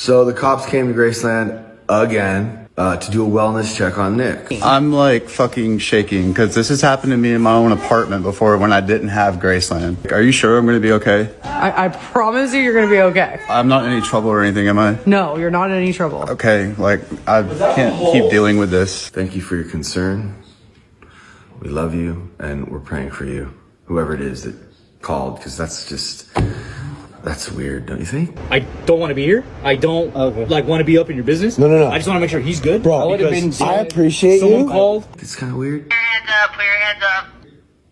So the cops came to Graceland again to do a wellness check on Nick. I'm like fucking shaking because this has happened to me in my own apartment before when I didn't have Graceland. Are you sure I'm going to be okay? I promise you're going to be okay. I'm not in any trouble or anything, am I? No, you're not in any trouble. Okay, like I can't keep dealing with this. Thank you for your concern. We love you and we're praying for you. Whoever it is that called, because that's weird, don't you think? I don't want to be here. I don't want to be up in your business. No. I just want to make sure he's good. Bro, I appreciate someone you. called. It's kind of weird. Hands up, put your hands up.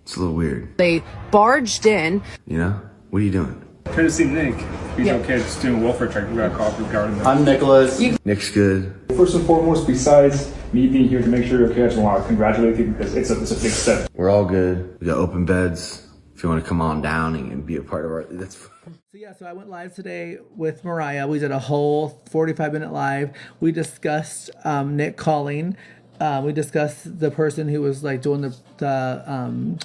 It's a little weird. They barged in. You know? What are you doing? Here to see Nick. He's okay, just doing a welfare check. We got a call regarding that. I'm Nicholas. Nick's good. First and foremost, besides me being here to make sure you're okay, I just want to congratulate you because it's a big step. We're all good. We got open beds. If you want to come on down and be a part of our... So I went live today with Mariah. We did a whole 45-minute live. We discussed Nick calling. We discussed the person who was like doing the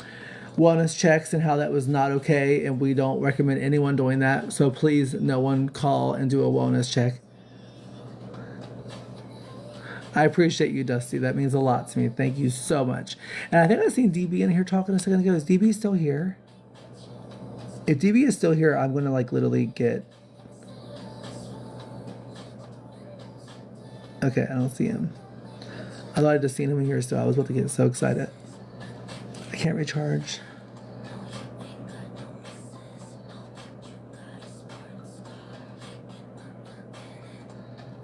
wellness checks and how that was not okay, and we don't recommend anyone doing that. So please, no one call and do a wellness check. I appreciate you, Dusty. That means a lot to me. Thank you so much. And I think I seen DB in here talking a second ago. Is DB still here? If DB is still here, I'm going to like literally get... Okay, I don't see him. I thought I just seen him in here, so I was about to get so excited. I can't recharge.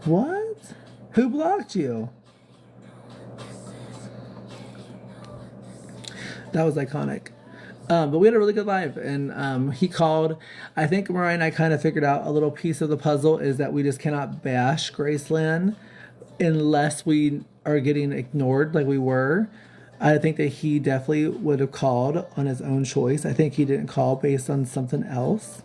What? Who blocked you? That was iconic. But we had a really good live, and he called. I think Mariah and I kind of figured out a little piece of the puzzle is that we just cannot bash Graceland unless we are getting ignored like we were. I think that he definitely would have called on his own choice. I think he didn't call based on something else.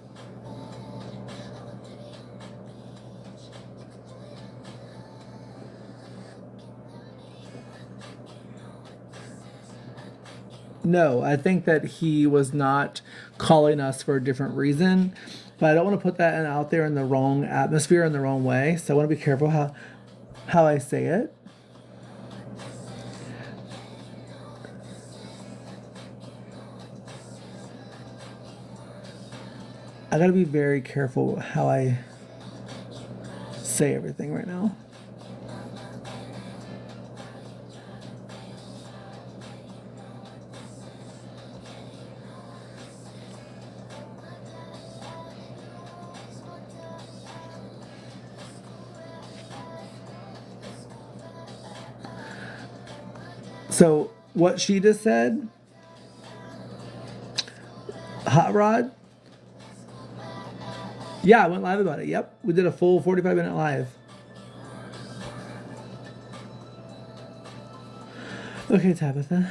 No, I think that he was not calling us for a different reason, but I don't want to put that out there in the wrong atmosphere in the wrong way. So I want to be careful how I say it. I got to be very careful how I say everything right now. So what she just said, Hot Rod, yeah, I went live about it. Yep, we did a full 45-minute live. Okay, Tabitha.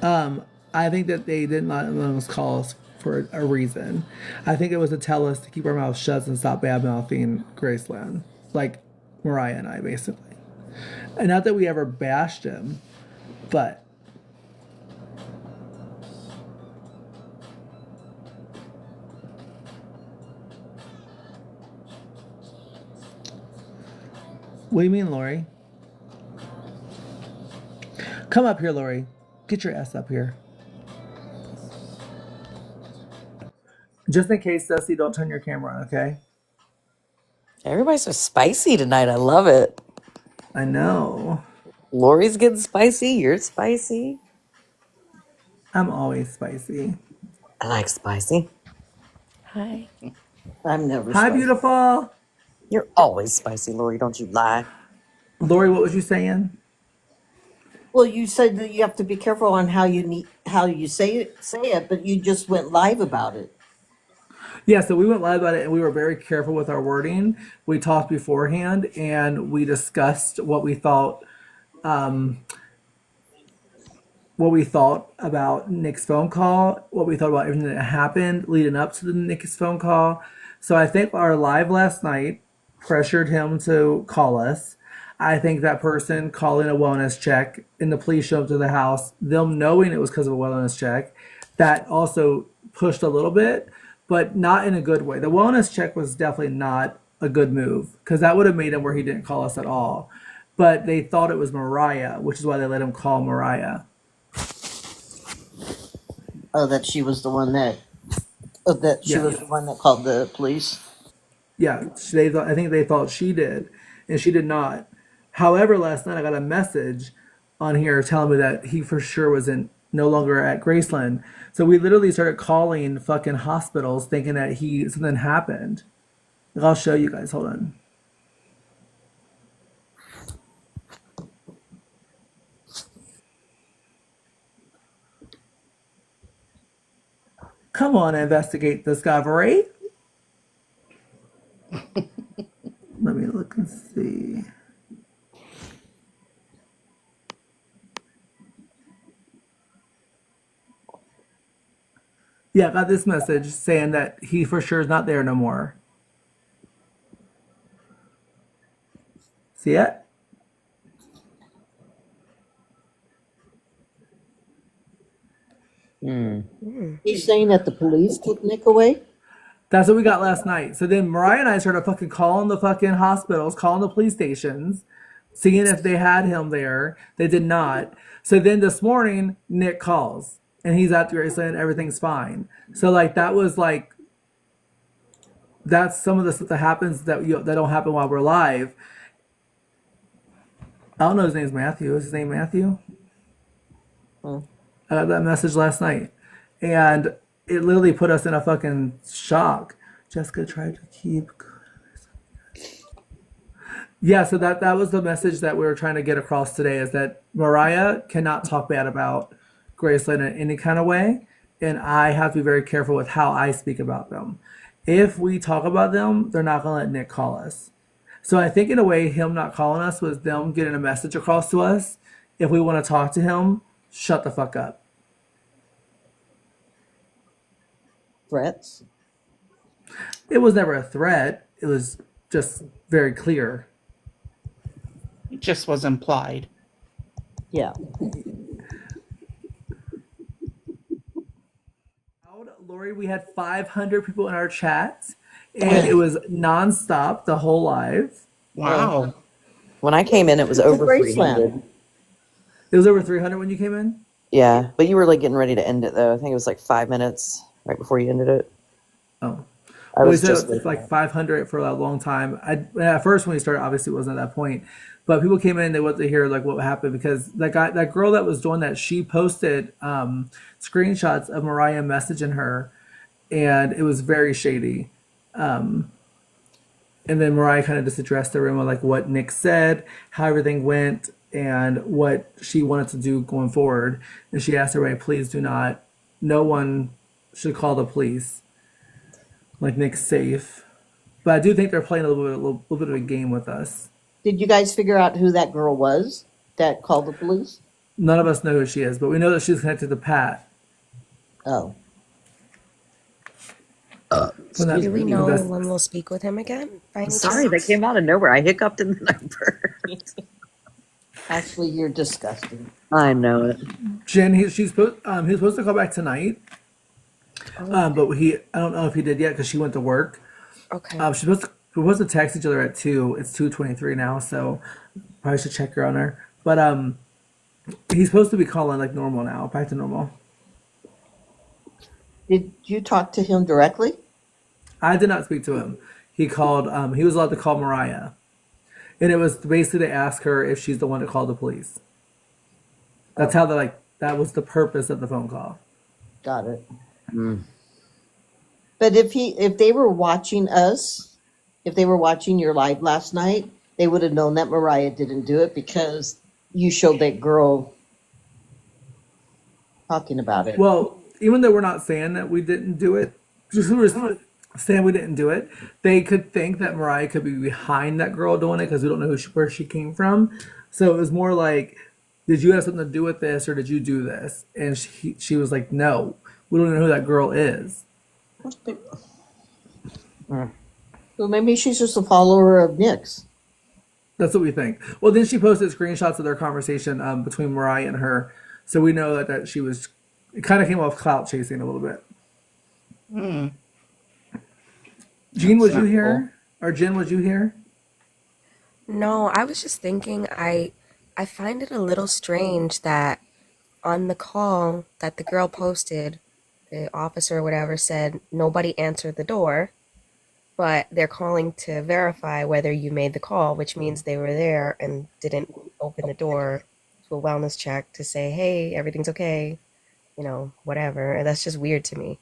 I think that they did not let us call us for a reason. I think it was to tell us to keep our mouths shut and stop bad-mouthing Graceland, like Mariah and I, basically. And not that we ever bashed him, but what do you mean, Lori? Come up here, Lori. Get your ass up here. Just in case, Dusty, don't turn your camera on, okay? Everybody's so spicy tonight. I love it. I know. Lori's getting spicy. You're spicy. I'm always spicy. I like spicy. Hi. I'm never Hi, spicy. beautiful. You're always spicy, Lori. Don't you lie. Lori, what was you saying? Well, you said that you have to be careful on how you say it, but you just went live about it. Yeah, so we went live about it, and we were very careful with our wording. We talked beforehand, and we discussed what we thought about Nick's phone call, what we thought about everything that happened leading up to the Nick's phone call. So I think our live last night pressured him to call us. I think that person calling a wellness check and the police showed up to the house, them knowing it was because of a wellness check, that also pushed a little bit, but not in a good way. The wellness check was definitely not a good move because that would have made him where he didn't call us at all. But they thought it was Mariah, which is why they let him call Mariah. Oh, that she was the one that. Oh, that she Yeah. was the one that called the police. Yeah, I think they thought she did, and she did not. However, last night I got a message on here telling me that he for sure no longer at Graceland. So we literally started calling fucking hospitals thinking that something happened. Like, I'll show you guys. Hold on. Come on, investigate discovery. Let me look and see. Yeah, I got this message saying that he for sure is not there no more. See it? He's saying that the police took Nick away. That's what we got last night. So then Mariah and I started fucking calling the fucking hospitals, calling the police stations, seeing if they had him there. They did not. So then this morning, Nick calls and he's at Graceland. Everything's fine. So like that's some of the stuff that happens that don't happen while we're live. I don't know his name's Matthew. Is his name Matthew? I got that message last night. And it literally put us in a fucking shock. Jessica tried to keep. Yeah, so that was the message that we were trying to get across today is that Mariah cannot talk bad about Graceland in any kind of way. And I have to be very careful with how I speak about them. If we talk about them, they're not going to let Nick call us. So I think in a way, him not calling us was them getting a message across to us. If we want to talk to him, shut the fuck up. Threats. It was never a threat. It was just very clear. It just was implied. Yeah. Lori, we had 500 people in our chat, and it was nonstop the whole live. Wow. When I came in, it was over Graceland. 300. It was over 300 when you came in? Yeah, but you were like getting ready to end it though. I think it was like 5 minutes right before you ended it. Oh. I was we just said it was like 500 for a long time. At first when we started, obviously it wasn't at that point. But people came in and they wanted to hear like what happened because that girl that was doing that, she posted screenshots of Mariah messaging her, and it was very shady. And then Mariah kind of just addressed the room on like what Nick said, how everything went, and what she wanted to do going forward. And she asked everybody, please do not, no one should call the police. Like Nick's safe. But I do think they're playing a little bit of a game with us. Did you guys figure out who that girl was that called the police? None of us know who she is, but we know that she's connected to Pat. Oh. Do we know when we'll speak with him again? By any Sorry, that chance? came out of nowhere. I hiccuped and then I burped. Actually, you're disgusting. I know it. Jen, he's supposed to call back tonight. But I don't know if he did yet because she went to work. Okay. We're supposed to text each other at 2. It's 2:23 now, so probably should check her on her. But he's supposed to be calling like normal now, back to normal. Did you talk to him directly? I did not speak to him. He called. He was allowed to call Mariah, and it was basically to ask her if she's the one to call the police. That's how that was the purpose of the phone call. Got it. But if they were watching us, if they were watching your live last night, they would have known that Mariah didn't do it because you showed that girl talking about it. Well, even though we're not saying that we didn't do it, just we were saying we didn't do it, they could think that Mariah could be behind that girl doing it because we don't know where she came from. So it was more like, did you have something to do with this or did you do this? And she was like, no, we don't even know who that girl is. So maybe she's just a follower of Nick's. That's what we think. Well, then she posted screenshots of their conversation between Mariah and her. So we know that she was, it kind of came off clout chasing a little bit. Jean, was you here Or Jen, was you here? No, I was just thinking I find it a little strange that on the call that the girl posted, the officer or whatever said nobody answered the door, but they're calling to verify whether you made the call, which means they were there and didn't open the door to a wellness check to say, hey, everything's okay, whatever. And that's just weird to me.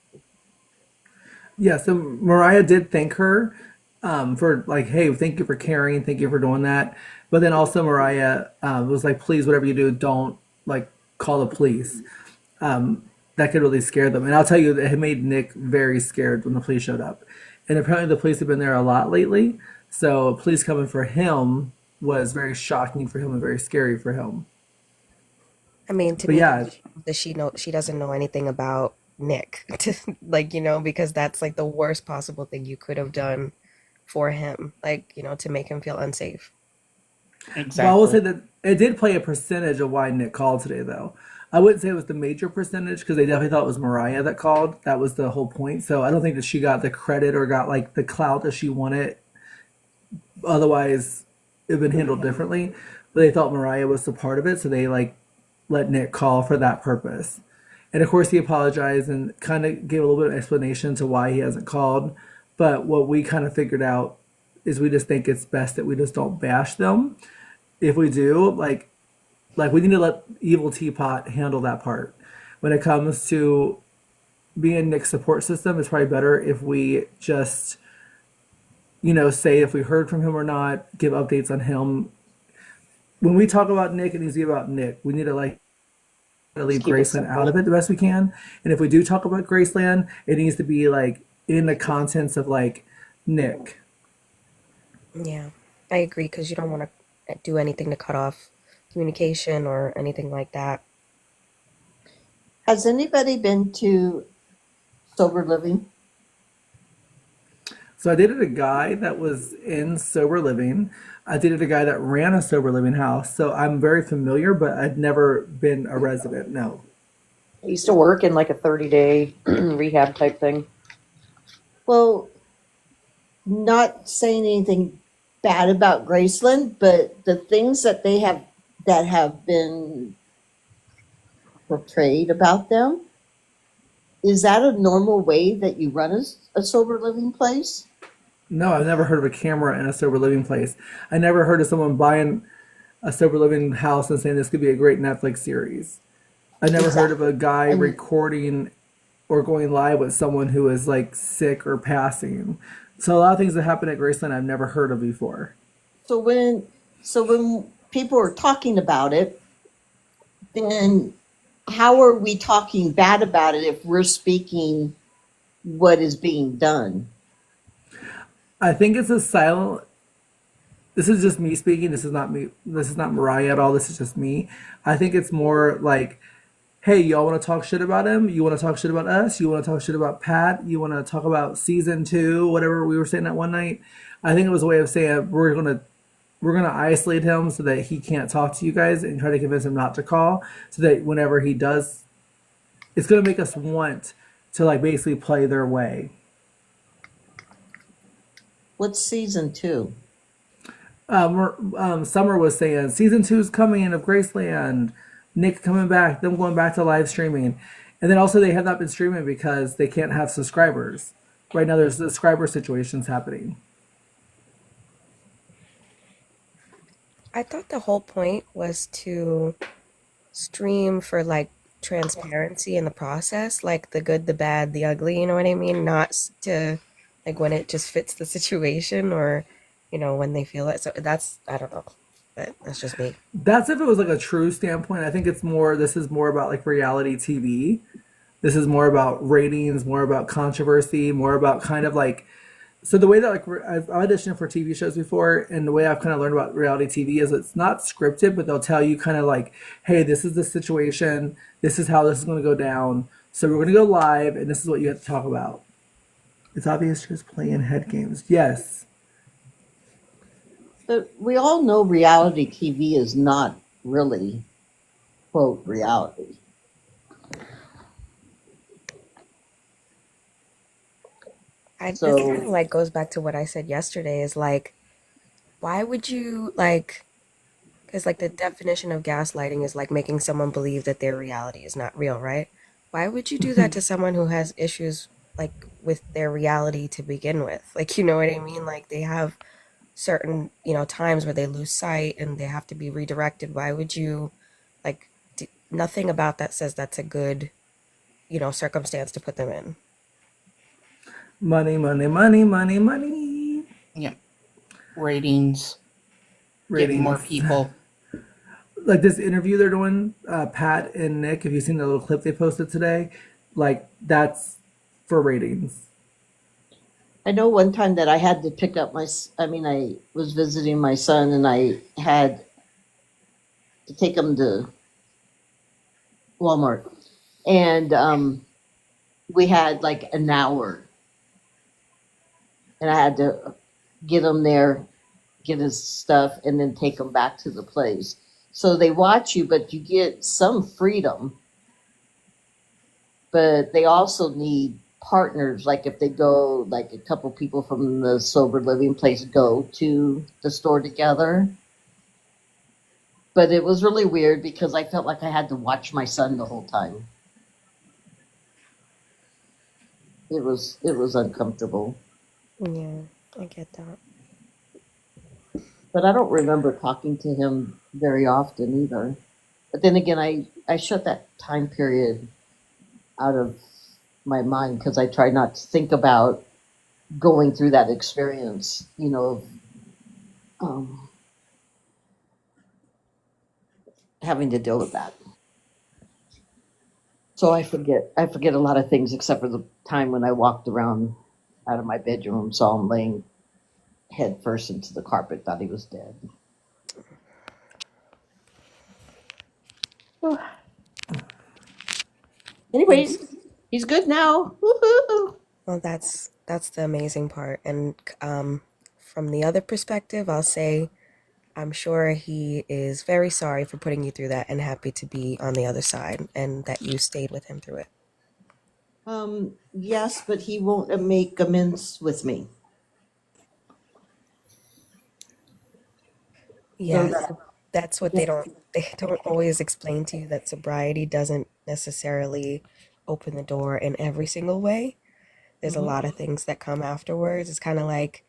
Yeah, so Mariah did thank her for like, hey, thank you for caring, thank you for doing that. But then also Mariah was like, please, whatever you do, don't like call the police. That could really scare them. And I'll tell you, it made Nick very scared when the police showed up. And apparently the police have been there a lot lately. So police coming for him was very shocking for him and very scary for him. I mean, to But me, yeah, that she doesn't know anything about Nick, like, because that's like the worst possible thing you could have done for him, like, to make him feel unsafe. well, I will Exactly. say that it did play a percentage of why Nick called today, though. I wouldn't say it was the major percentage because they definitely thought it was Mariah that called. That was the whole point. So I don't think that she got the credit or got like the clout that she wanted. Otherwise, it would have been handled differently. But they thought Mariah was the part of it, so they like let Nick call for that purpose. And of course, he apologized and kind of gave a little bit of explanation to why he hasn't called. But what we kind of figured out is we just think it's best that we just don't bash them. If we do, like we need to let Evil Teapot handle that part. When it comes to being Nick's support system, it's probably better if we just, say if we heard from him or not, give updates on him. When we talk about Nick, it needs to be about Nick. We need to leave Just keep it Graceland out simple. of it the best we can. And if we do talk about Graceland, it needs to be like in the contents of like Nick. Yeah, I agree because you don't want to do anything to cut off communication or anything like that. Has anybody been to sober living? So I dated a guy that was in sober living. I dated a guy that ran a sober living house. So I'm very familiar, but I've never been a resident. No. I used to work in like a 30-day rehab type thing. Well, not saying anything bad about Graceland, but the things that have been portrayed about them, is that a normal way that you run a sober living place? No, I've never heard of a camera in a sober living place. I never heard of someone buying a sober living house and saying this could be a great Netflix series. I never heard of a guy And recording or going live with someone who is like sick or passing. So a lot of things that happen at Graceland I've never heard of before. so when people are talking about it, then how are we talking bad about it if we're speaking what is being done? I think it's a silent. This is just me speaking. This is not me. This is not Mariah at all. This is just me. I think it's more like, hey, y'all want to talk shit about him? You want to talk shit about us? You want to talk shit about Pat? You want to talk about season 2, whatever we were saying that one night? I think it was a way of saying we're gonna isolate him so that he can't talk to you guys and try to convince him not to call, so that whenever he does, it's gonna make us want to like basically play their way. What's season 2? Summer was saying season 2 is coming of Graceland, Nick coming back, them going back to live streaming, and then also they have not been streaming because they can't have subscribers. Right now, there's subscriber situations happening. I thought the whole point was to stream for like transparency in the process, like the good, the bad, the ugly, you know what I mean? Not to like when it just fits the situation or, when they feel it. So I don't know, but that's just me. That's if it was like a true standpoint. I think this is more about like reality TV. This is more about ratings, more about controversy, more about kind of like, so the way that like I've auditioned for TV shows before, and the way I've kind of learned about reality TV is it's not scripted, but they'll tell you kind of like, hey, this is the situation, this is how this is going to go down. So we're going to go live, and this is what you have to talk about. It's obvious just playing head games. Yes. But we all know reality TV is not really, quote, reality. This kind of So like goes back to what I said yesterday is like, why would you like, because like the definition of gaslighting is like making someone believe that their reality is not real, right? Why would you do that to someone who has issues like with their reality to begin with? Like, you know what I mean? Like they have certain, times where they lose sight and they have to be redirected. Why would you like nothing about that says that's a good, circumstance to put them in. Money, money, money, money, money. Yeah. Ratings. Getting more Ratings. people. Like this interview they're doing, Pat and Nick, if you've seen the little clip they posted today, like that's for ratings. I know one time that I had to pick up I was visiting my son and I had to take him to Walmart. And we had like an hour. And I had to get him there, get his stuff, and then take him back to the place. So they watch you, but you get some freedom. But they also need partners. Like if they go, like a couple people from the sober living place go to the store together. But it was really weird because I felt like I had to watch my son the whole time. It was uncomfortable. Yeah, I get that. But I don't remember talking to him very often either. But then again, I shut that time period out of my mind because I try not to think about going through that experience, having to deal with that. So I forget a lot of things except for the time when I walked around out of my bedroom, saw him laying head first into the carpet, thought he was dead. Anyways, he's good now. Woo-hoo. Well, that's the amazing part. And from the other perspective, I'll say I'm sure he is very sorry for putting you through that and happy to be on the other side and that you stayed with him through it. Yes, but he won't make amends with me. Yeah, So that's what they don't always explain to you, that sobriety doesn't necessarily open the door in every single way. There's a lot of things that come afterwards. It's kind of like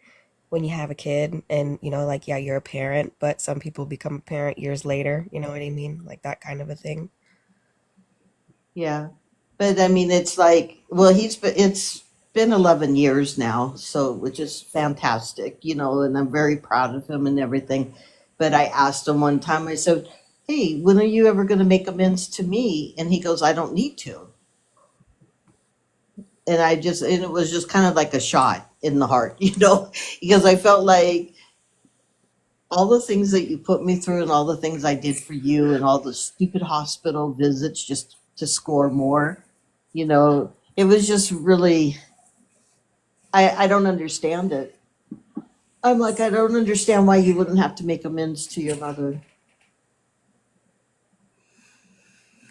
when you have a kid and, like, yeah, you're a parent, but some people become a parent years later. You know what I mean? Like that kind of a thing. yeah, but I mean, it's like, well, it's been 11 years now, so which is fantastic, and I'm very proud of him and everything. But I asked him one time, I said, "Hey, when are you ever going to make amends to me?" And he goes, "I don't need to." And it was just kind of like a shot in the heart, because I felt like all the things that you put me through and all the things I did for you and all the stupid hospital visits just to score more, it was just really, I don't understand it. I'm like, I don't understand why you wouldn't have to make amends to your mother.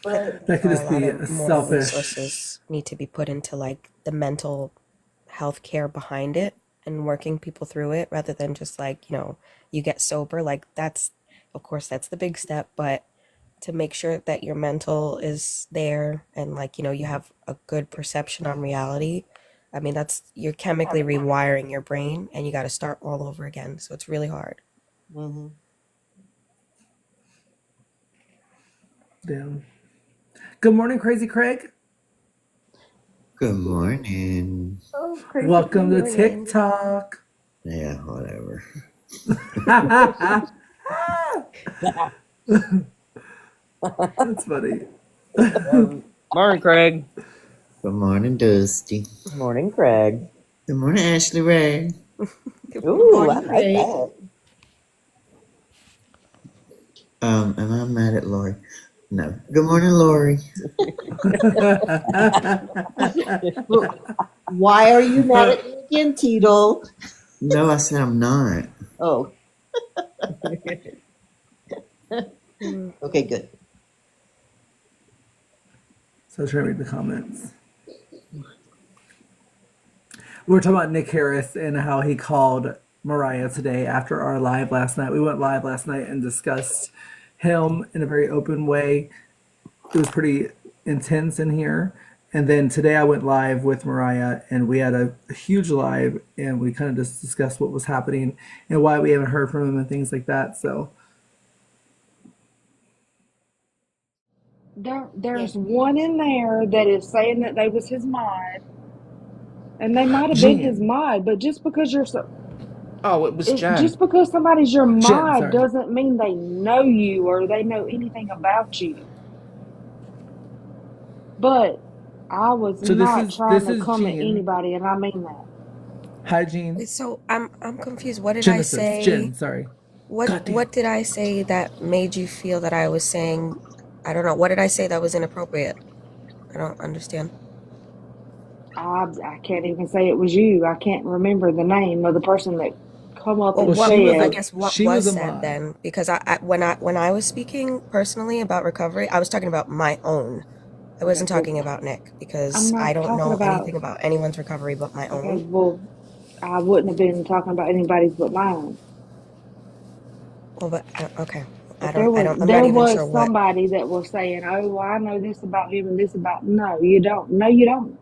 But That could A just lot be of more selfish. resources need to be put into like the mental health care behind it and working people through it rather than just like, you get sober. Like that's, of course, that's the big step, but to make sure that your mental is there and like, you have a good perception on reality. I mean, you're chemically rewiring your brain and you got to start all over again. So it's really hard. mhm. Damn. Good morning, Crazy Craig. Good morning. Oh, crazy. Welcome to Morning. TikTok. Yeah, whatever. That's funny. Morning, Craig. Good morning, Dusty. Morning, Craig. Good morning, Ashley Ray. Good Ooh, I morning. like that. Am I mad at Lori? No. Good morning, Lori. Why are you mad at me again, Tito? No, I said I'm not. Oh, Mm. okay, good. So I was trying to read the comments. We're talking about Nick Harris and how he called Mariah today after our live last night. We went live last night and discussed him in a very open way. It was pretty intense in here. And then today I went live with Mariah and we had a huge live and we kind of just discussed what was happening and why we haven't heard from him and things like that. So There's one in there that is saying that they was his mod, and they might have been his Jan. mod, but just because you're Oh, it was Jen. just because somebody's your Jen, mod sorry. doesn't mean they know you or they know anything about you. But I was So not trying to is come at Jan. anybody, and I mean that. Hi, Jean. Wait, so I'm confused. What did I Genesis. say? Jen, sorry. What did I say that made you feel that I was saying? I don't know. What did I say that was inappropriate? I don't understand. I can't even say it was you. I can't remember the name of the person that come up Well, and what said. I guess what she was was a said mod. then? Because when I was speaking personally about recovery, I was talking about my own. I wasn't talking about Nick because I'm I not don't talking know about. anything about anyone's recovery but my Okay, own. well, I wouldn't have been talking about anybody's but mine. Well, but okay, But I'm not there even sure was what. somebody that was saying, "Oh, well, I know this about him and this about." No, you don't. No, you don't.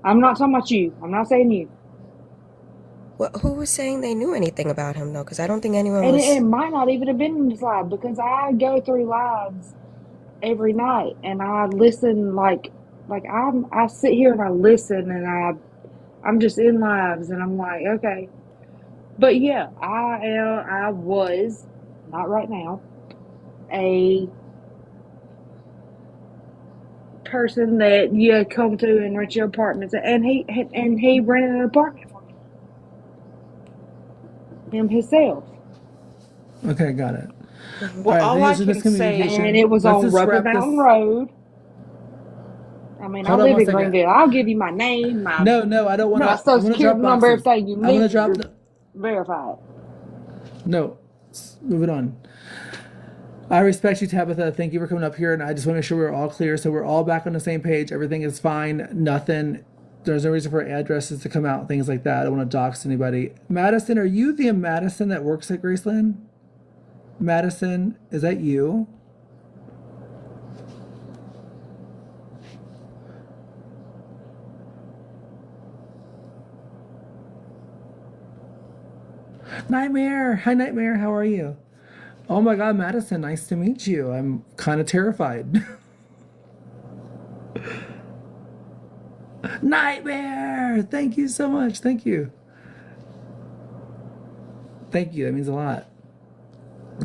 I'm not talking about you. I'm not saying you. Well, who was saying they knew anything about him though? Because I don't think anyone And was. it might not even have been in this live because I go through lives every night and I listen I sit here and I listen and I'm just in lives and I'm like, okay. But yeah, I was not right now a person that you come to and rent your apartments, and he rented an apartment for me, him himself, Okay, got it. Well, All right, I all think I this is can say, and miscommunication. it was Let's on just Rubber wrap Mountain this. Road. I mean, I Hold on live one in second. Greenville. I'll give you my name, No, I don't want my to. I'm social going to drop security number, boxes. everything you I'm going to need drop. to verify it. No, move it on. I respect you, Tabitha. Thank you for coming up here, and I just want to make sure we're all clear, so we're all back on the same page. Everything is fine. Nothing. There's no reason for addresses to come out, things like that. I don't want to dox anybody. Madison, are you the Madison that works at Graceland? Madison, is that you? Nightmare. Hi, Nightmare. How are you? Oh my God, Madison. Nice to meet you. I'm kind of terrified. Nightmare. Thank you so much. Thank you. Thank you. That means a lot.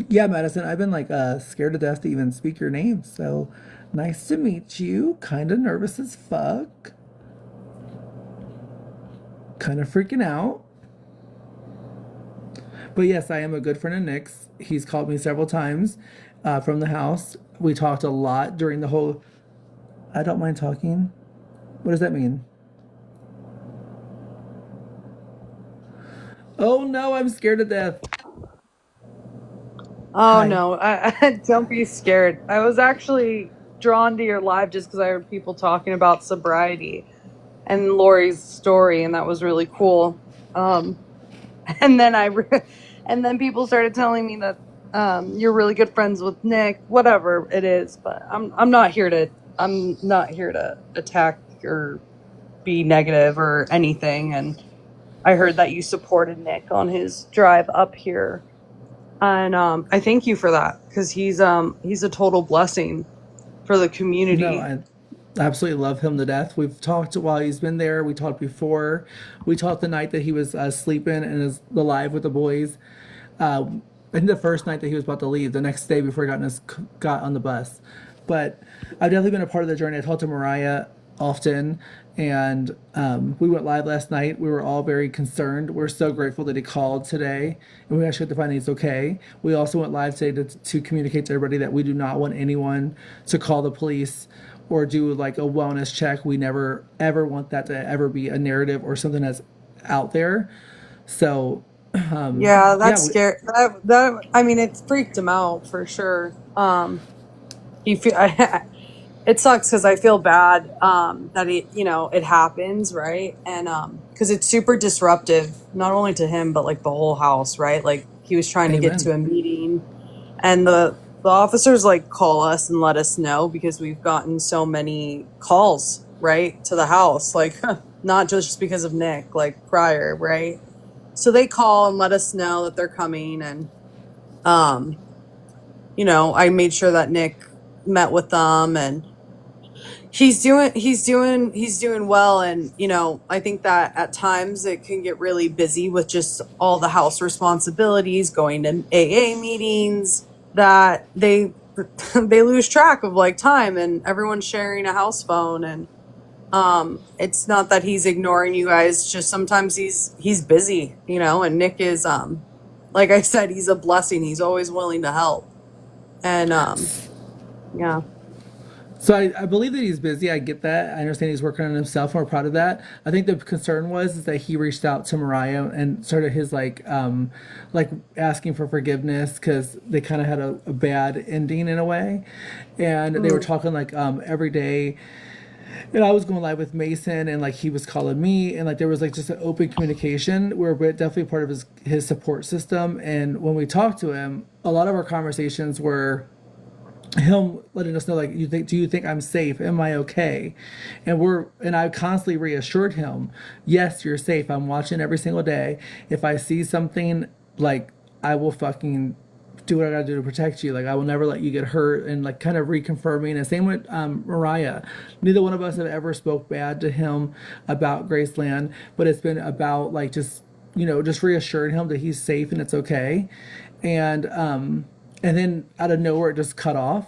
Yeah, Madison. I've been like scared to death to even speak your name. So nice to meet you. Kind of nervous as fuck. Kind of freaking out. But yes, I am a good friend of Nick's. He's called me several times from the house. We talked a lot during the whole. I don't mind talking. What does that mean? Oh no, I'm scared to death. Oh Hi. no, don't be scared. I was actually drawn to your live just because I heard people talking about sobriety and Lori's story, and that was really cool. And then and then people started telling me that you're really good friends with Nick, whatever it is. But I'm not here to attack or be negative or anything. And I heard that you supported Nick on his drive up here. And I thank you for that because he's a total blessing for the No, community. I absolutely love him to death. We've talked while he's been there. We talked before. We talked the night that he was sleeping and is alive with the boys. Uh, and the first night that he was about to leave, the next day before he got on the bus. But I've definitely been a part of the journey. I talked to Mariah often, and we went live last night. We were all very concerned. We're so grateful that he called today, and we actually got to find he's okay. We also went live today to communicate to everybody that we do not want anyone to call the police or do like a wellness check. We never ever want that to ever be a narrative or something that's out there. So Yeah, yeah, that's scary. That I mean, it freaked him out for sure. He fe- it sucks because I feel bad that it happens, right? And because it's super disruptive, not only to him but like the whole house, right? Like he was trying to get to Amen. a meeting, and the officers like call us and let us know because we've gotten so many calls, right, to the house, like not just because of Nick, like prior, right? So they call and let us know that they're coming, and I made sure that Nick met with them, and he's doing well. And I think that at times it can get really busy with just all the house responsibilities, going to AA meetings, that they they lose track of like time, and everyone's sharing a house phone. And it's not that he's ignoring you guys, just sometimes he's busy, and Nick is like I said, he's a blessing. He's always willing to help. And yeah. So I believe that he's busy. I get that. I understand he's working on himself, and we're proud of that. I think the concern was is that he reached out to Mariah and started his like asking for forgiveness because they kind of had a bad ending in a way, and they were talking like every day. And I was going live with Mason, and like he was calling me, and like there was like just an open communication. We're definitely part of his support system. And when we talked to him, a lot of our conversations were him letting us know, like, do you think I'm safe? Am I okay? And I constantly reassured him, yes, you're safe. I'm watching every single day. If I see something, like, I will fucking do what I gotta do to protect you. Like, I will never let you get hurt, and like kind of reconfirming. And same with Mariah. Neither one of us have ever spoke bad to him about Graceland, but it's been about like just just reassuring him that he's safe and it's okay. And then out of nowhere it just cut off.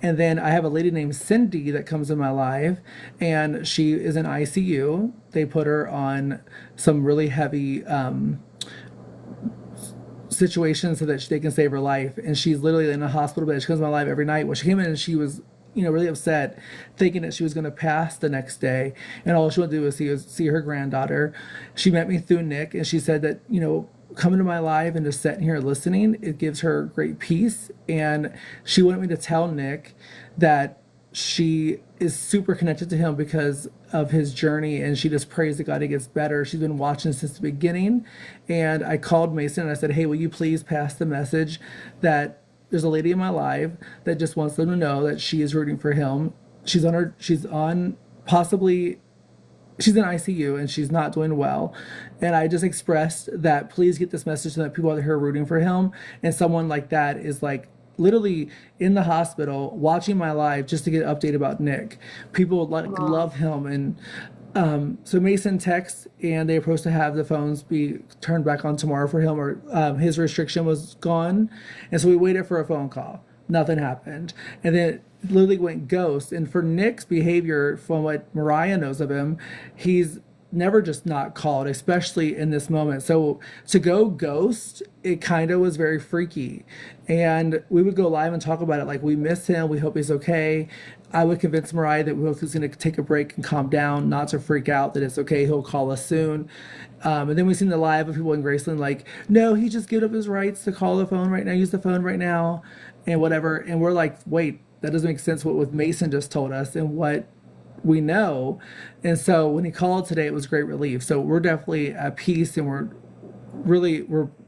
And then I have a lady named Cindy that comes in my live, and she is in ICU. They put her on some really heavy situations so that they can save her life. And she's literally in a hospital bed. She comes in my live every night. Well, she came in and she was really upset, thinking that she was going to pass the next day, and all she wanted to do was see her granddaughter. She met me through Nick, and she said that coming to my live and just sitting here listening, it gives her great peace. And she wanted me to tell Nick that she is super connected to him because of his journey, and she just prays that God he gets better. She's been watching since the beginning. And I called Mason and I said, hey, will you please pass the message that there's a lady in my live that just wants them to know that she is rooting for him. She's in ICU and she's not doing well. And I just expressed that please get this message to that people out there rooting for him. And someone like that is like literally in the hospital watching my live just to get an update about Nick. People love him. And so Mason texts, and they were supposed to have the phones be turned back on tomorrow for him, or his restriction was gone. And so we waited for a phone call. Nothing happened. And then it literally went ghost. And for Nick's behavior, from what Mariah knows of him, he's never just not called, especially in this moment. So to go ghost, it kind of was very freaky. And we would go live and talk about it like, we miss him, we hope he's okay. I would convince Mariah that we hope he's going to take a break and calm down, not to freak out, that it's okay, he'll call us soon. And then we've seen the live of people in Graceland like, no, he just gave up his rights to call the phone right now, use the phone right now, and whatever. And we're like, wait, that doesn't make sense what Mason just told us and what we know. And so when he called today, it was great relief. So we're definitely at peace, and we're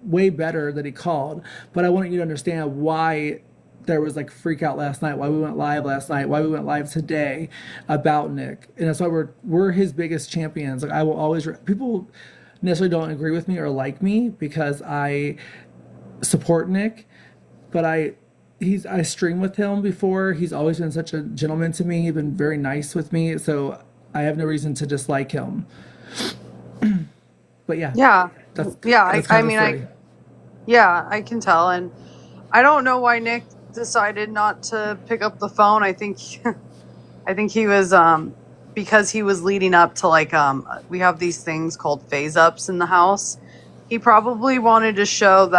way better that he called. But I want you to understand why there was like freak out last night, why we went live last night, why we went live today about Nick. And that's why we're his biggest champions. Like, I will always, people necessarily don't agree with me or like me because I support Nick, but I streamed with him before. He's always been such a gentleman to me. He's been very nice with me. So I have no reason to dislike him. But yeah. Yeah. That's I can tell. And I don't know why Nick decided not to pick up the phone. I think he was because he was leading up to like we have these things called phase ups in the house. He probably wanted to show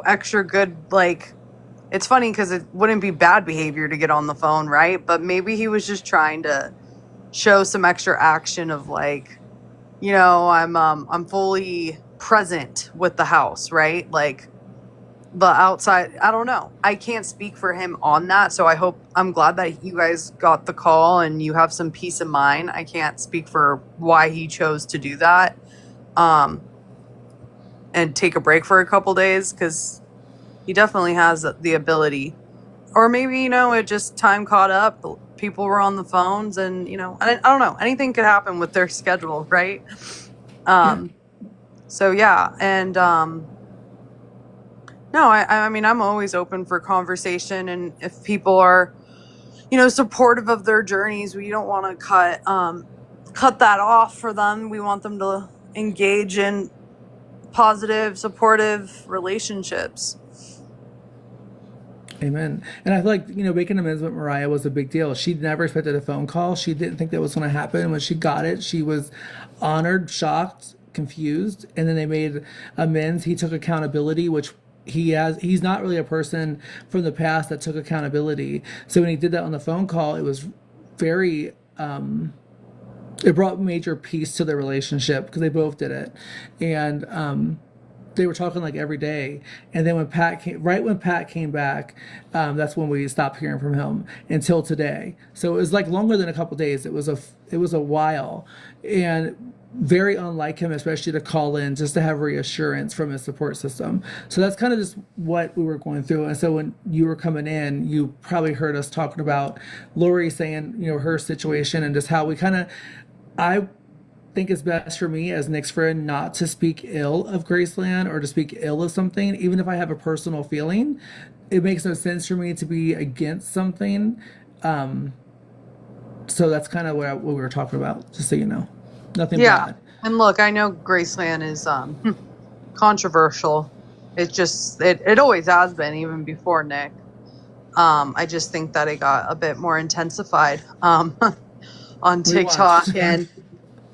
extra good, like, it's funny because it wouldn't be bad behavior to get on the phone, right? But maybe he was just trying to show some extra action of like, I'm fully present with the house, right? Like, But outside, I don't know. I can't speak for him on that. So I'm glad that you guys got the call and you have some peace of mind. I can't speak for why he chose to do that. And take a break for a couple days, because he definitely has the ability. Or maybe, it just time caught up. People were on the phones and, I don't know. Anything could happen with their schedule, right? So, yeah. And, no, I mean, I'm always open for conversation. And if people are, supportive of their journeys, we don't want to cut that off for them. We want them to engage in positive, supportive relationships. Amen. And I feel like, making amends with Mariah was a big deal. She never expected a phone call. She didn't think that was going to happen. When she got it, she was honored, shocked, confused. And then they made amends. He took accountability, which he's not really a person from the past that took accountability. So when he did that on the phone call, it was very, it brought major peace to their relationship because they both did it. And, they were talking like every day, and then when Pat came back, that's when we stopped hearing from him until today. So it was like longer than a couple days. It was a while, and very unlike him, especially to call in just to have reassurance from his support system. So that's kind of just what we were going through. And so when you were coming in, you probably heard us talking about Lori saying, her situation and just how we I think it's best for me as Nick's friend not to speak ill of Graceland or to speak ill of something, even if I have a personal feeling. It makes no sense for me to be against something. So that's kind of what we were talking about, just so you know. Nothing bad. And look, I know Graceland is controversial. It just it always has been, even before Nick. I just think that it got a bit more intensified on TikTok. And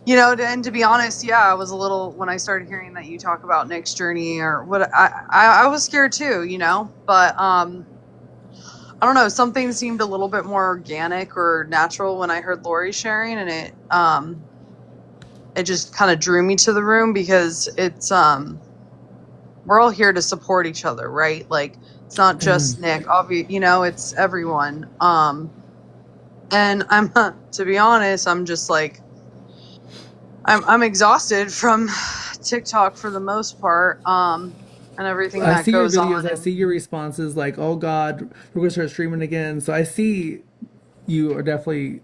and to be honest, I was a little, when I started hearing that you talk about Nick's journey or what, I was scared too, but I don't know, something seemed a little bit more organic or natural when I heard Lori sharing, and it just kind of drew me to the room, because it's we're all here to support each other, right? Like, it's not just Nick, it's everyone. And I'm to be honest, I'm just like, I'm exhausted from TikTok for the most part, and everything that goes on. I see your videos. I see your responses like, "Oh God, we're going to start streaming again." So I see you are definitely.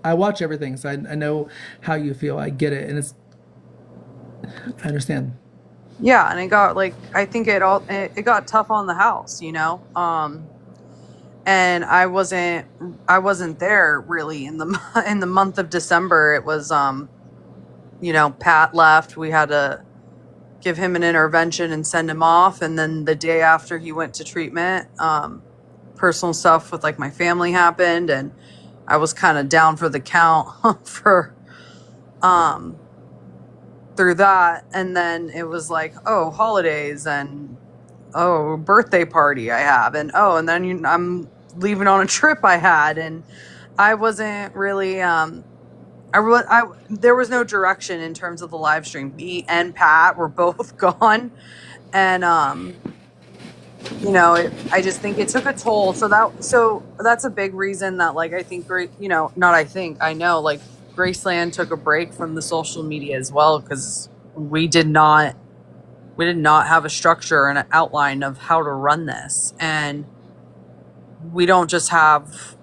I watch everything, so I know how you feel. I get it, and I understand. Yeah, and it got I think it got tough on the house, and I wasn't there really in the month of December. It was Pat left. We had to give him an intervention and send him off. And then the day after he went to treatment, personal stuff with my family happened, and I was kind of down for the count for through that. And then it was holidays and birthday party I have, and then I'm leaving on a trip I had, and I wasn't really there was no direction in terms of the live stream. Me and Pat were both gone, and I just think it took a toll. So that's a big reason that I think I know Graceland took a break from the social media as well, because we did not have a structure and an outline of how to run this, and we don't just have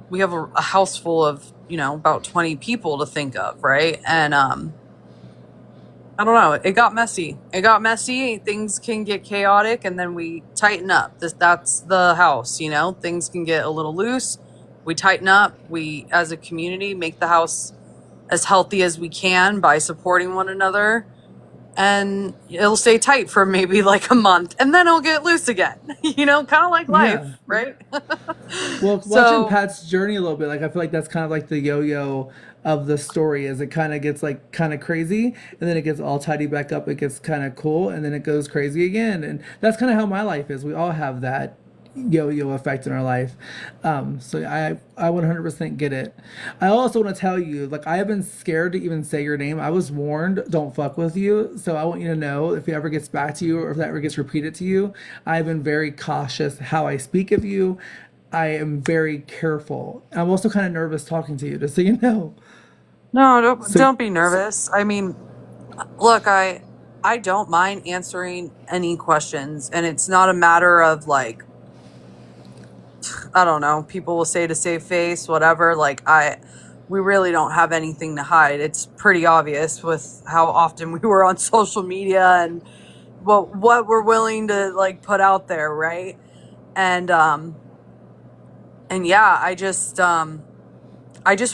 we have a house full of about 20 people to think of, right? And I don't know, it got messy. Things can get chaotic, and then we tighten up. That's the house, things can get a little loose. We tighten up. We, as a community, make the house as healthy as we can by supporting one another, and it'll stay tight for maybe a month, and then it'll get loose again. Kind of like life, right? Well, watching Pat's journey a little bit, I feel like that's kind of like the yo-yo of the story. Is it kind of gets kind of crazy, and then it gets all tidy back up. It gets kind of cool, and then it goes crazy again. And that's kind of how my life is. We all have that, yo-yo effect in our life. So I 100% get it. I also want to tell you, like, I have been scared to even say your name. I was warned, don't fuck with you. So I want you to know, if it ever gets back to you or if that ever gets repeated to you, I've been very cautious how I speak of you. I am very careful. I'm also kind of nervous talking to you, just so you know. No, So don't be nervous. I mean, look, I don't mind answering any questions, and it's not a matter of like, I don't know, people will say to save face, whatever. Like, we really don't have anything to hide. It's pretty obvious with how often we were on social media and what we're willing to like put out there, right? And yeah, I just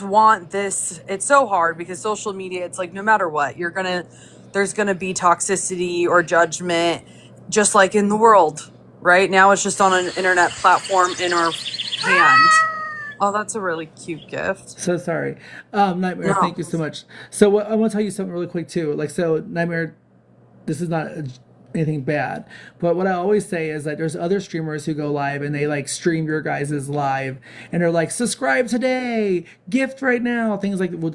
want this. It's so hard because social media, it's like no matter what, there's gonna be toxicity or judgment, just like in the world. Right now, it's just on an internet platform in our hand. Oh, that's a really cute gift. So sorry. Nightmare, No. thank you so much. So I want to tell you something really quick too. Like, so Nightmare, this is not anything bad, but what I always say is that there's other streamers who go live and they like stream your guys' live and they're like, subscribe today, gift right now, things like, well,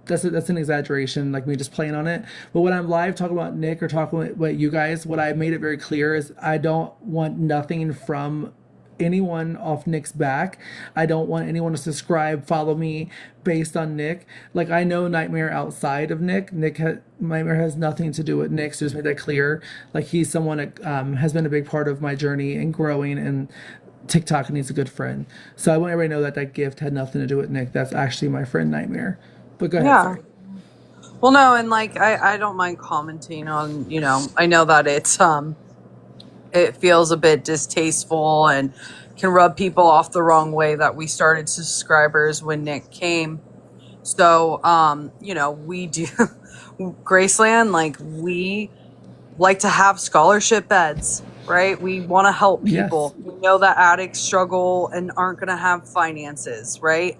that's an exaggeration, like me just playing on it. But when I'm live talking about Nick or talking about you guys, what I made it very clear is I don't want nothing from anyone off Nick's back. I don't want anyone to subscribe, follow me based on Nick. Like, I know Nightmare outside of Nick. Nightmare has nothing to do with Nick, so just made that clear. Like, he's someone that has been a big part of my journey and growing, and TikTok, and he's a good friend. So I want everybody to know that gift had nothing to do with Nick. That's actually my friend Nightmare. But go ahead. Yeah. Sorry. Well, no, and like I don't mind commenting on, I know that it feels a bit distasteful and can rub people off the wrong way that we started subscribers when Nick came. So, we do Graceland, like, we like to have scholarship beds, right? We want to help people. Yes. We know that addicts struggle and aren't going to have finances, right?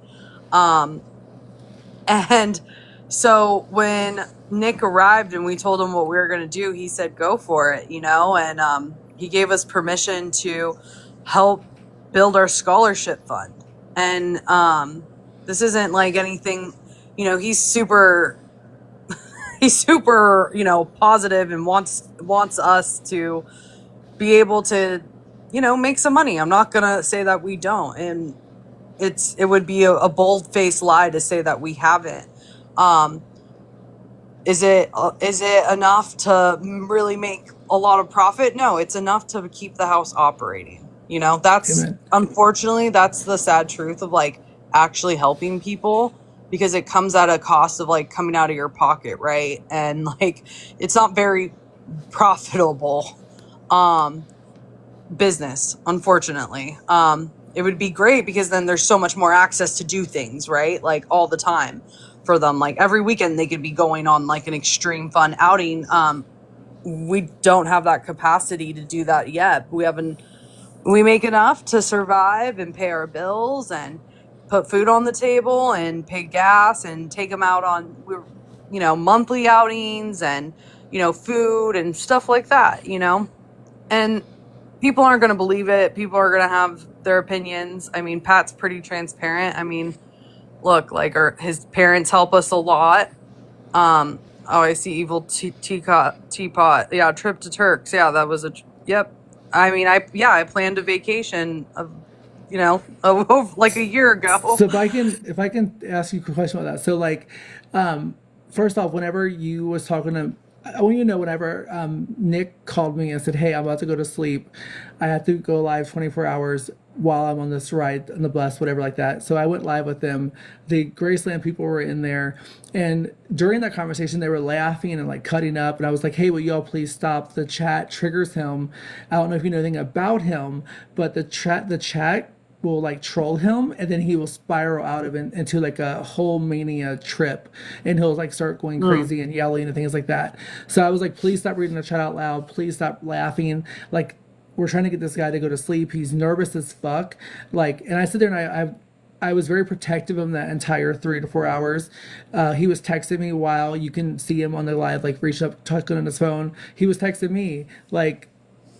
And so when Nick arrived and we told him what we were going to do, he said, go for it, and he gave us permission to help build our scholarship fund. And this isn't like anything, he's super positive and wants us to be able to, make some money. I'm not going to say that we don't. And it would be a bold-faced lie to say that we haven't. Is it enough to really make a lot of profit? No, it's enough to keep the house operating. That's Amen. Unfortunately, that's the sad truth of like actually helping people, because it comes at a cost of like coming out of your pocket, right? And like it's not very profitable business, unfortunately. It would be great because then there's so much more access to do things, right? Like all the time for them. Like every weekend they could be going on like an extreme fun outing. We don't have that capacity to do that yet. We make enough to survive and pay our bills and put food on the table and pay gas and take them out on, monthly outings and, food and stuff like that, and people aren't going to believe it. People are going to have their opinions. I mean, Pat's pretty transparent. I mean, look, like his parents help us a lot. I see evil teapot. Yeah, trip to Turks. Yeah, that was yep. I mean, I planned a vacation of like a year ago. So if I can ask you a question about that. So like, first off, whenever you was talking to, I want you to know, whenever Nick called me and said, hey, I'm about to go to sleep, I have to go live 24 hours while I'm on this ride on the bus, whatever like that. So I went live with them. The Graceland people were in there. And during that conversation, they were laughing and like cutting up. And I was like, hey, will y'all please stop? The chat triggers him. I don't know if you know anything about him, but the chat will like troll him, and then he will spiral out of it into like a whole mania trip, and he'll like start going crazy and yelling and things like that. So I was like, please stop reading the chat out loud, please stop laughing. Like, we're trying to get this guy to go to sleep. He's nervous as fuck. Like, and I sit there and I was very protective of him that entire 3 to 4 hours. He was texting me while you can see him on the live, like reaching up, talking on his phone. He was texting me like,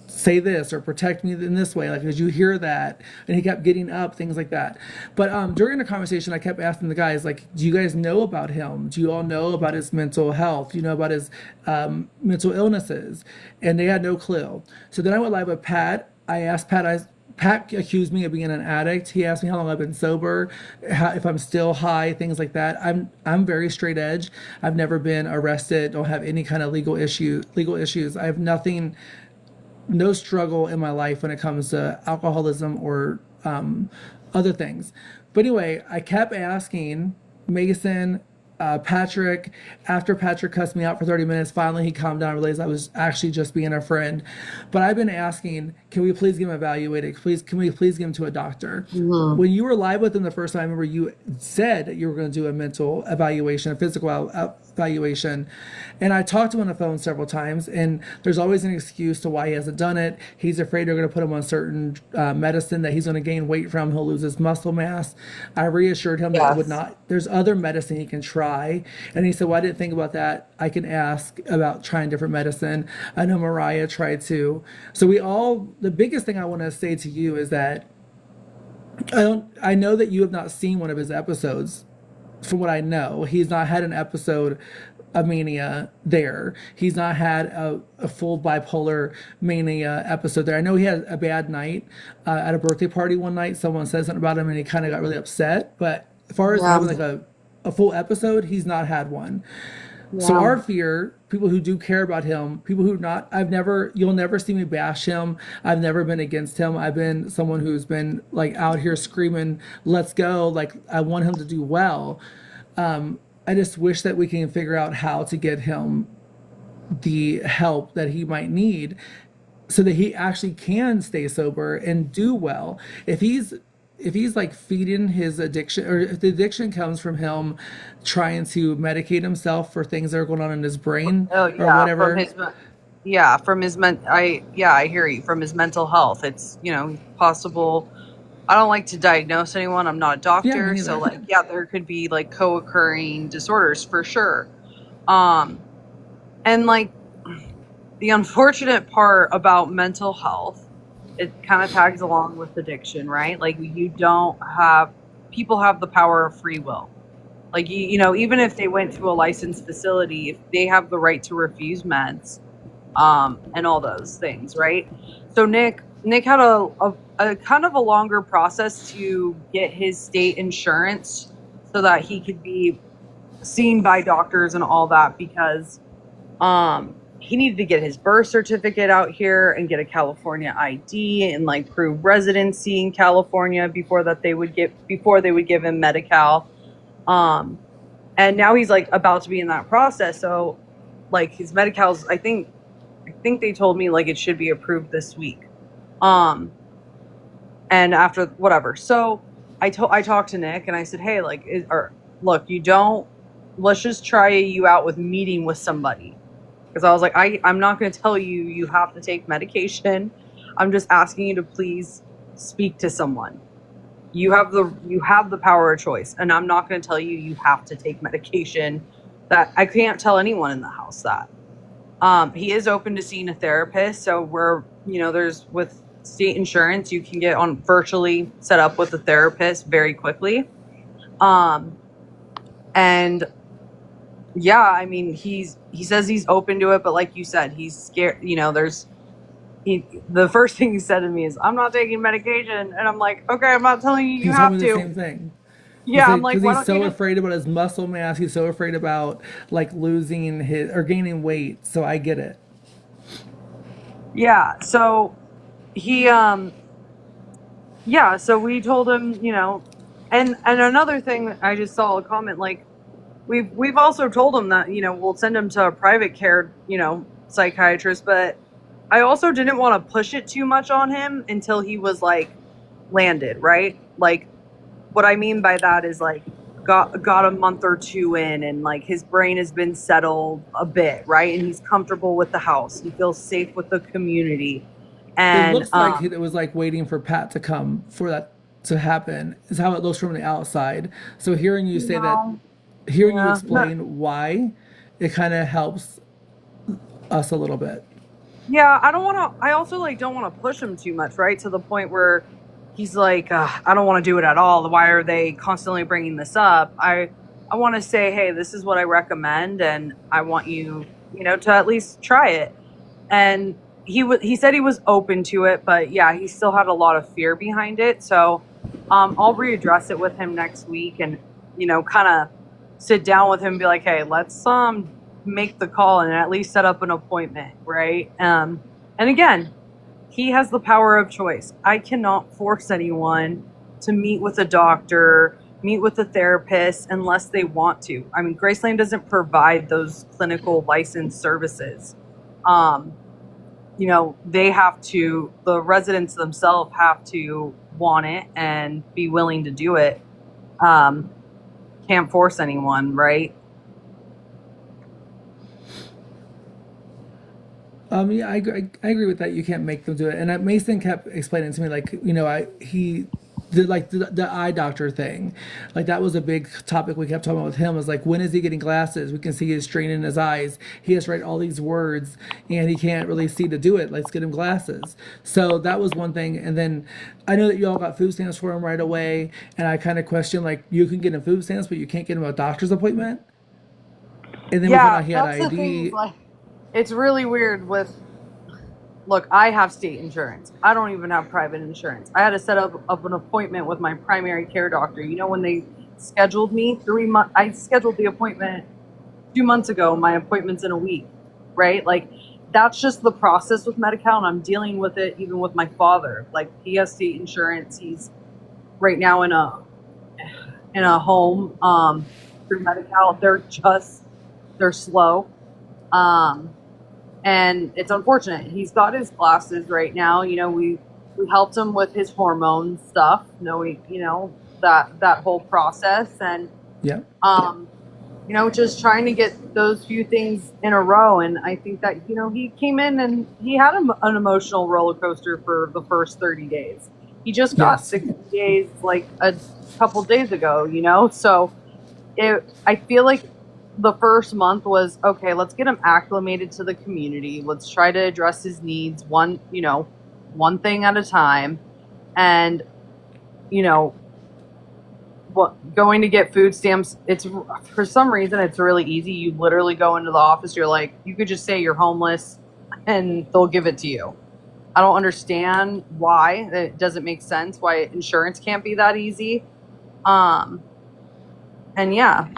say this or protect me in this way, like, did you hear that? And he kept getting up, things like that. But during the conversation, I kept asking the guys, like, do you guys know about him? Do you all know about his mental health? Do you know about his mental illnesses? And they had no clue. So then I went live with Pat. I asked Pat, Pat accused me of being an addict. He asked me how long I've been sober, if I'm still high, things like that. I'm very straight edge. I've never been arrested. Don't have any kind of legal issues. I have nothing, no struggle in my life when it comes to alcoholism or other things. But anyway, I kept asking Mason, Patrick. After Patrick cussed me out for 30 minutes, finally he calmed down and realized I was actually just being a friend. But I've been asking, can we please get him evaluated? Can we please get him to a doctor? Mhm. When you were live with him the first time, I remember you said that you were going to do a mental evaluation, a physical evaluation. And I talked to him on the phone several times, and there's always an excuse to why he hasn't done it. He's afraid they're going to put him on certain medicine that he's going to gain weight from. He'll lose his muscle mass. I reassured him that it would not. There's other medicine he can try. And he said, well, I didn't think about that. I can ask about trying different medicine. I know Mariah tried to. So the biggest thing I want to say to you is that I know that you have not seen one of his episodes. From what I know, he's not had an episode of mania there. He's not had a full bipolar mania episode there. I know he had a bad night at a birthday party one night. Someone said something about him and he kind of got really upset. But as far as having like a full episode, he's not had one. So our fear, people who do care about him, people who not, you'll never see me bash him. I've never been against him. I've been someone who's been like out here screaming, let's go. Like, I want him to do well. I just wish that we can figure out how to get him the help that he might need so that he actually can stay sober and do well. If he's like feeding his addiction, or if the addiction comes from him trying to medicate himself for things that are going on in his brain or whatever. I hear you. From his mental health, it's, possible. I don't like to diagnose anyone. I'm not a doctor. So there could be like co-occurring disorders for sure. And like the unfortunate part about mental health, it kind of tags along with addiction, right? Like people have the power of free will. Like, even if they went to a licensed facility, if they have the right to refuse meds, and all those things, right? So Nick had a kind of a longer process to get his state insurance so that he could be seen by doctors and all that, because he needed to get his birth certificate out here and get a California ID and like prove residency in California before they would give him Medi-Cal. And now he's like about to be in that process. So like his Medi-Cal's, I think they told me like it should be approved this week. And after whatever. So I talked to Nick and I said, hey, let's just try you out with meeting with somebody. Because I was like, I'm not going to tell you have to take medication. I'm just asking you to please speak to someone. You have the power of choice, and I'm not going to tell you have to take medication. That I can't tell anyone in the house that. He is open to seeing a therapist, so there's with state insurance, you can get on virtually set up with a therapist very quickly. And yeah, I mean, he says he's open to it, but like you said, he's scared. The first thing he said to me is, I'm not taking medication. And I'm like, okay, I'm not telling you have to. He told me the same thing. Yeah, I'm like, because he's so afraid about his muscle mass. He's so afraid about like losing gaining weight. So I get it. Yeah. So he, so we told him, and another thing, I just saw a comment, like, we've also told him that, we'll send him to a private care, psychiatrist, but I also didn't want to push it too much on him until he was like landed, right? Like, what I mean by that is like got a month or two in, and like his brain has been settled a bit, right? And he's comfortable with the house. He feels safe with the community. And it looks like it was like waiting for Pat to come for that to happen, is how it looks from the outside. So hearing you say that, hearing you explain why, it kind of helps us a little bit. Yeah, I also like don't want to push him too much, right? To the point where he's like, I don't want to do it at all. Why are they constantly bringing this up? I want to say, hey, this is what I recommend, and I want you, to at least try it. And he said he was open to it, but yeah, he still had a lot of fear behind it. So I'll readdress it with him next week, and kind of sit down with him and be like, hey, let's make the call and at least set up an appointment, right? And again, he has the power of choice. I cannot force anyone to meet with a doctor, meet with a therapist unless they want to. I mean, Graceland doesn't provide those clinical licensed services. They have to, the residents themselves have to want it and be willing to do it. Can't force anyone, right? Yeah, I agree with that. You can't make them do it. And Mason kept explaining to me, like, he did like the eye doctor thing. Like, that was a big topic we kept talking about with him, was like, when is he getting glasses? We can see his strain in his eyes. He has to write all these words and he can't really see to do it. Let's get him glasses. So that was one thing. And then I know that you all got food stamps for him right away. And I kind of questioned, like, you can get him food stamps, but you can't get him a doctor's appointment. And then we found Yeah, out he had that's the thing. ID. Like, it's really weird look, I have state insurance. I don't even have private insurance. I had to set up an appointment with my primary care doctor. When they scheduled me I scheduled the appointment 2 months ago. My appointment's in a week, right? Like, that's just the process with Medi-Cal, and I'm dealing with it even with my father. Like, he has state insurance. He's right now in a home through Medi-Cal. They're slow. And it's unfortunate. He's got his glasses right now. We helped him with his hormone stuff. That whole process, and Yeah. just trying to get those few things in a row. And I think that he came in and he had an emotional roller coaster for the first 30 days. He just got 60 days like a couple days ago. So I feel like the first month was, okay, let's get him acclimated to the community. Let's try to address his needs one thing at a time. And, going to get food stamps, it's, for some reason, it's really easy. You literally go into the office, you're like, you could just say you're homeless and they'll give it to you. I don't understand why. It doesn't make sense why insurance can't be that easy. And yeah.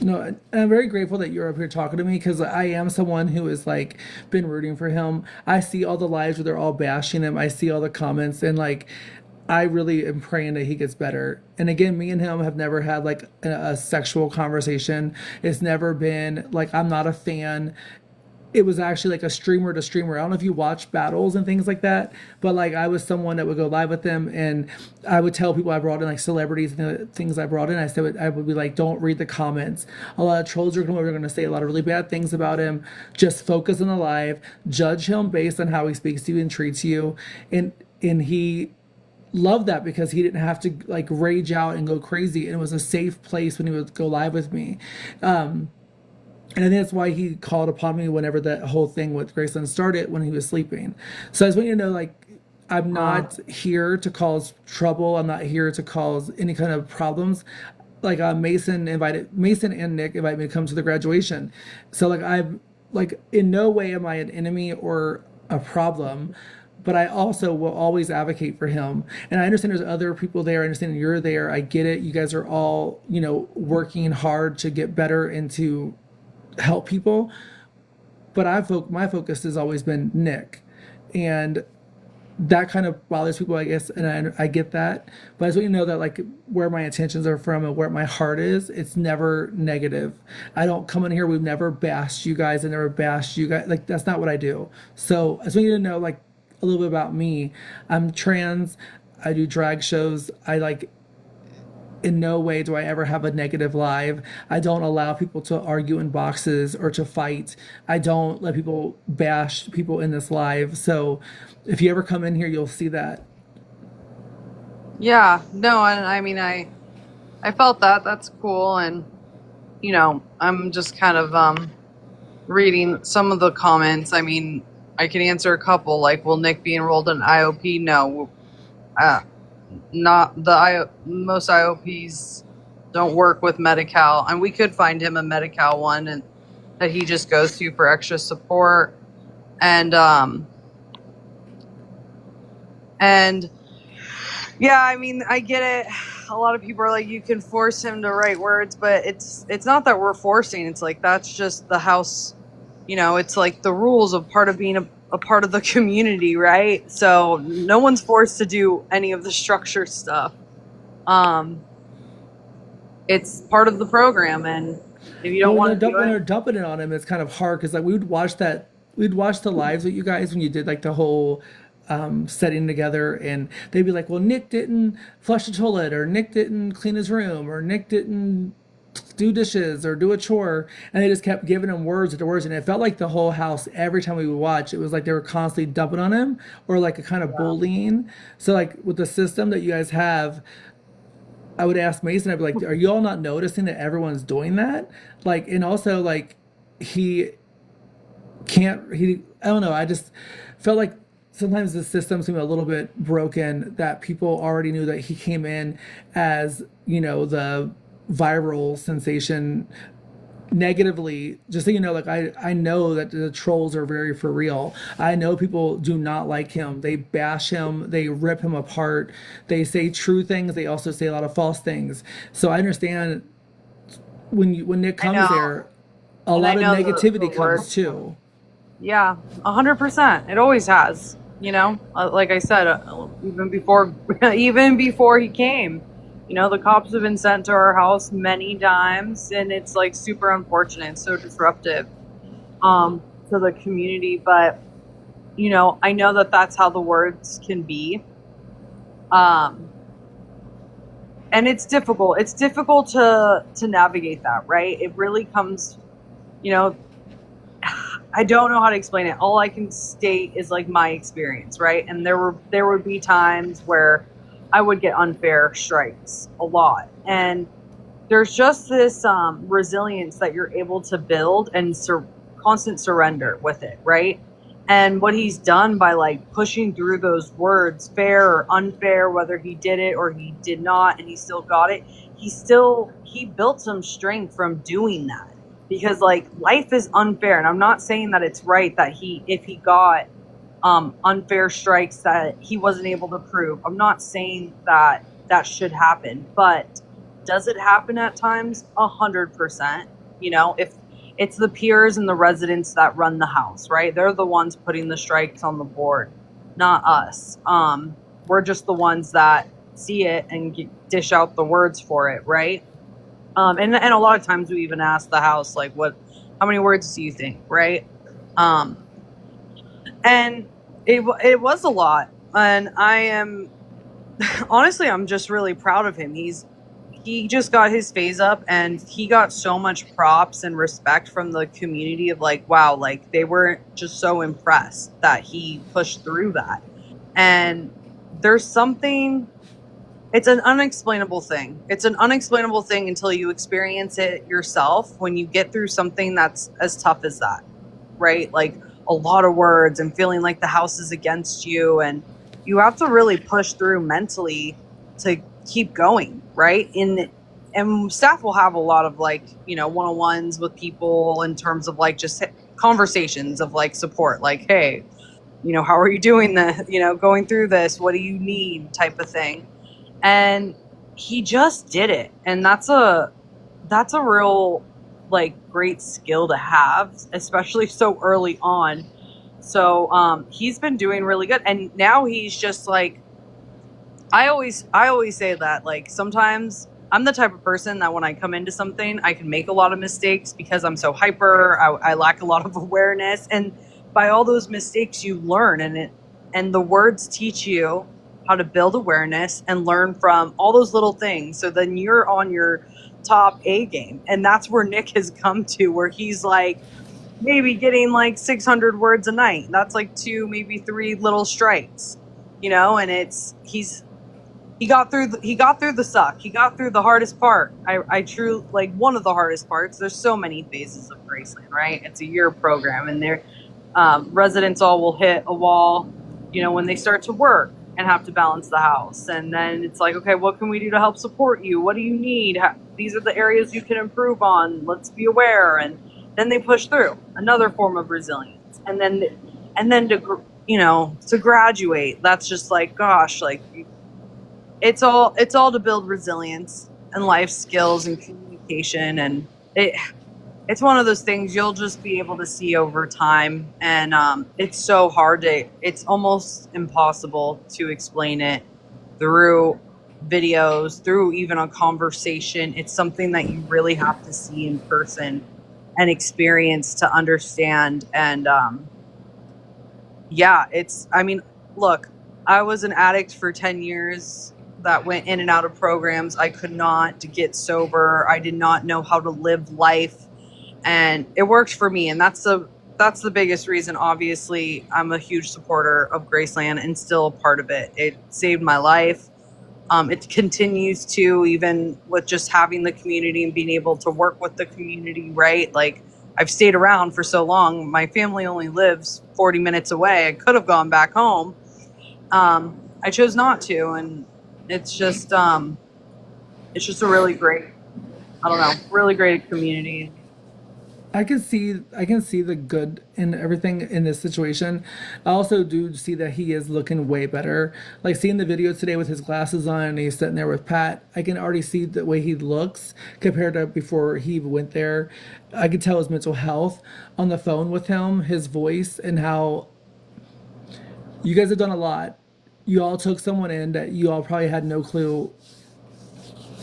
No, and I'm very grateful that you're up here talking to me, because I am someone who has like been rooting for him. I see all the lives where they're all bashing him. I see all the comments, and like, I really am praying that he gets better. And again, me and him have never had like a sexual conversation. It's never been like, I'm not a fan. It was actually like a streamer to streamer. I don't know if you watch battles and things like that, but like, I was someone that would go live with them, and I would tell people I brought in, like celebrities and the things I brought in. I would be like, don't read the comments. A lot of trolls are going to say a lot of really bad things about him. Just focus on the live. Judge him based on how he speaks to you and treats you. And he loved that, because he didn't have to like rage out and go crazy, and it was a safe place when he would go live with me. And I think that's why he called upon me whenever that whole thing with Graceland started, when he was sleeping. So I just want you to know, like, I'm not here to cause trouble. I'm not here to cause any kind of problems. Like, Mason and Nick invited me to come to the graduation. So like, I'm like, in no way am I an enemy or a problem, but I also will always advocate for him. And I understand there's other people there. I understand you're there. I get it. You guys are all, working hard to get better and to help people. But my focus has always been Nick. And that kind of bothers people, I guess, and I get that. But I just want you to know that, like, where my intentions are from and where my heart is, it's never negative. I don't come in here, we've never bashed you guys. I never bashed you guys. Like, that's not what I do. So I just want you to know, like, a little bit about me. I'm trans. I do drag shows. In no way do I ever have a negative live. I don't allow people to argue in boxes or to fight. I don't let people bash people in this live. So if you ever come in here, you'll see that. Yeah, no, and I mean, I felt that. That's cool. And, I'm just kind of, reading some of the comments. I mean, I can answer a couple. Like, will Nick be enrolled in IOP? No. Not most IOPs don't work with Medi-Cal, and we could find him a Medi-Cal one and that he just goes to for extra support. And yeah, I mean, I get it. A lot of people are like, you can force him to write words, but it's not that we're forcing. It's like, that's just the house, it's like the rules of part of being a part of the community, right? So no one's forced to do any of the structure stuff. It's part of the program, and if you don't want to do when it, they're dumping it on him, it's kind of hard because like we'd watch the lives with you guys when you did like the whole setting together, and they'd be like, well, Nick didn't flush the toilet, or Nick didn't clean his room, or Nick didn't do dishes or do a chore, and they just kept giving him words after words, and it felt like the whole house, every time we would watch, it was like they were constantly dumping on him or like a kind of bullying. So like with the system that you guys have, I would ask Mason, I'd be like, are you all not noticing that everyone's doing that? Like, and also like he I don't know, I just felt like sometimes the system seemed a little bit broken, that people already knew that he came in as, the viral sensation negatively. Just so you know, like I know that the trolls are very for real. I know people do not like him. They bash him, they rip him apart, they say true things, they also say a lot of false things. So I understand when Nick comes there, a lot of negativity comes too. Yeah, 100%. It always has. Like I said, even before he came, the cops have been sent to our house many times, and it's like super unfortunate. It's so disruptive to the community. But I know that that's how the words can be, and it's difficult. It's difficult to navigate that, right? It really comes, I don't know how to explain it. All I can state is like my experience, right? And there would be times where I would get unfair strikes a lot. And there's just this resilience that you're able to build and constant surrender with it, right? And what he's done by like pushing through those words, fair or unfair, whether he did it or he did not, and he still got it, he built some strength from doing that. Because like life is unfair, and I'm not saying that it's right that if he got unfair strikes that he wasn't able to prove. I'm not saying that should happen, but does it happen at times? 100%. If it's the peers and the residents that run the house, right? They're the ones putting the strikes on the board, not us. We're just the ones that see it and dish out the words for it, right? And a lot of times we even ask the house, like, how many words do you think, right? And it was a lot. And I am, honestly, I'm just really proud of him. He just got his phase up, and he got so much props and respect from the community of like, wow, like they were just so impressed that he pushed through that. And there's something, it's an unexplainable thing. It's an unexplainable thing until you experience it yourself, when you get through something that's as tough as that, right? Like a lot of words and feeling like the house is against you, and you have to really push through mentally to keep going, right? And staff will have a lot of like, one-on-ones with people in terms of like just conversations of like support, like, hey, how are you doing this? Going through this, what do you need, type of thing. And he just did it. And that's a real like great skill to have, especially so early on. So he's been doing really good. And now he's just like, I always say that, like, sometimes I'm the type of person that when I come into something, I can make a lot of mistakes because I'm so hyper. I lack a lot of awareness. And by all those mistakes, you learn, and the words teach you how to build awareness and learn from all those little things. So then you're on your top A game. And that's where Nick has come to, where he's like maybe getting like 600 words a night. That's like 2, maybe 3 little strikes, and he got through the suck. He got through the hardest part. I truly, like, one of the hardest parts. There's so many phases of Graceland, right? It's a year program, and their residents all will hit a wall, you know, when they start to work and have to balance the house. And then it's like, okay, what can we do to help support you? What do you need? These are the areas you can improve on. Let's be aware. And then they push through, another form of resilience. And then to, you know, to graduate, that's just like, gosh, like, it's all to build resilience and life skills and communication. And it's one of those things you'll just be able to see over time. And it's so hard it's almost impossible to explain it through videos, through even a conversation. It's something that you really have to see in person and experience to understand. And yeah, I mean, look, I was an addict for 10 years that went in and out of programs. I could not get sober. I did not know how to live life. And it worked for me. And that's the biggest reason. Obviously, I'm a huge supporter of Graceland and still a part of it. It saved my life. It continues to, even with just having the community and being able to work with the community, right? Like, I've stayed around for so long. My family only lives 40 minutes away. I could have gone back home. I chose not to. And it's just a really great, really great community. I can see the good in everything in this situation. I also do see that he is looking way better. Like, seeing the video today with his glasses on and he's sitting there with Pat, I can already see the way he looks compared to before he even went there. I could tell his mental health on the phone with him, his voice, and how you guys have done a lot. You all took someone in that you all probably had no clue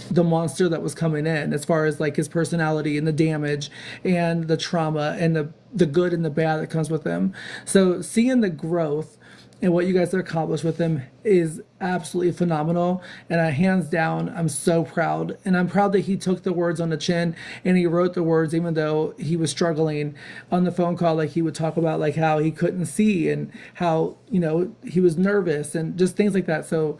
the monster that was coming in, as far as like his personality and the damage and the trauma and the good and the bad that comes with him. So seeing the growth and what you guys have accomplished with him is absolutely phenomenal. And hands down, I'm so proud. And I'm proud that he took the words on the chin and he wrote the words, even though he was struggling on the phone call. Like, he would talk about like how he couldn't see and how, you know, he was nervous and just things like that. So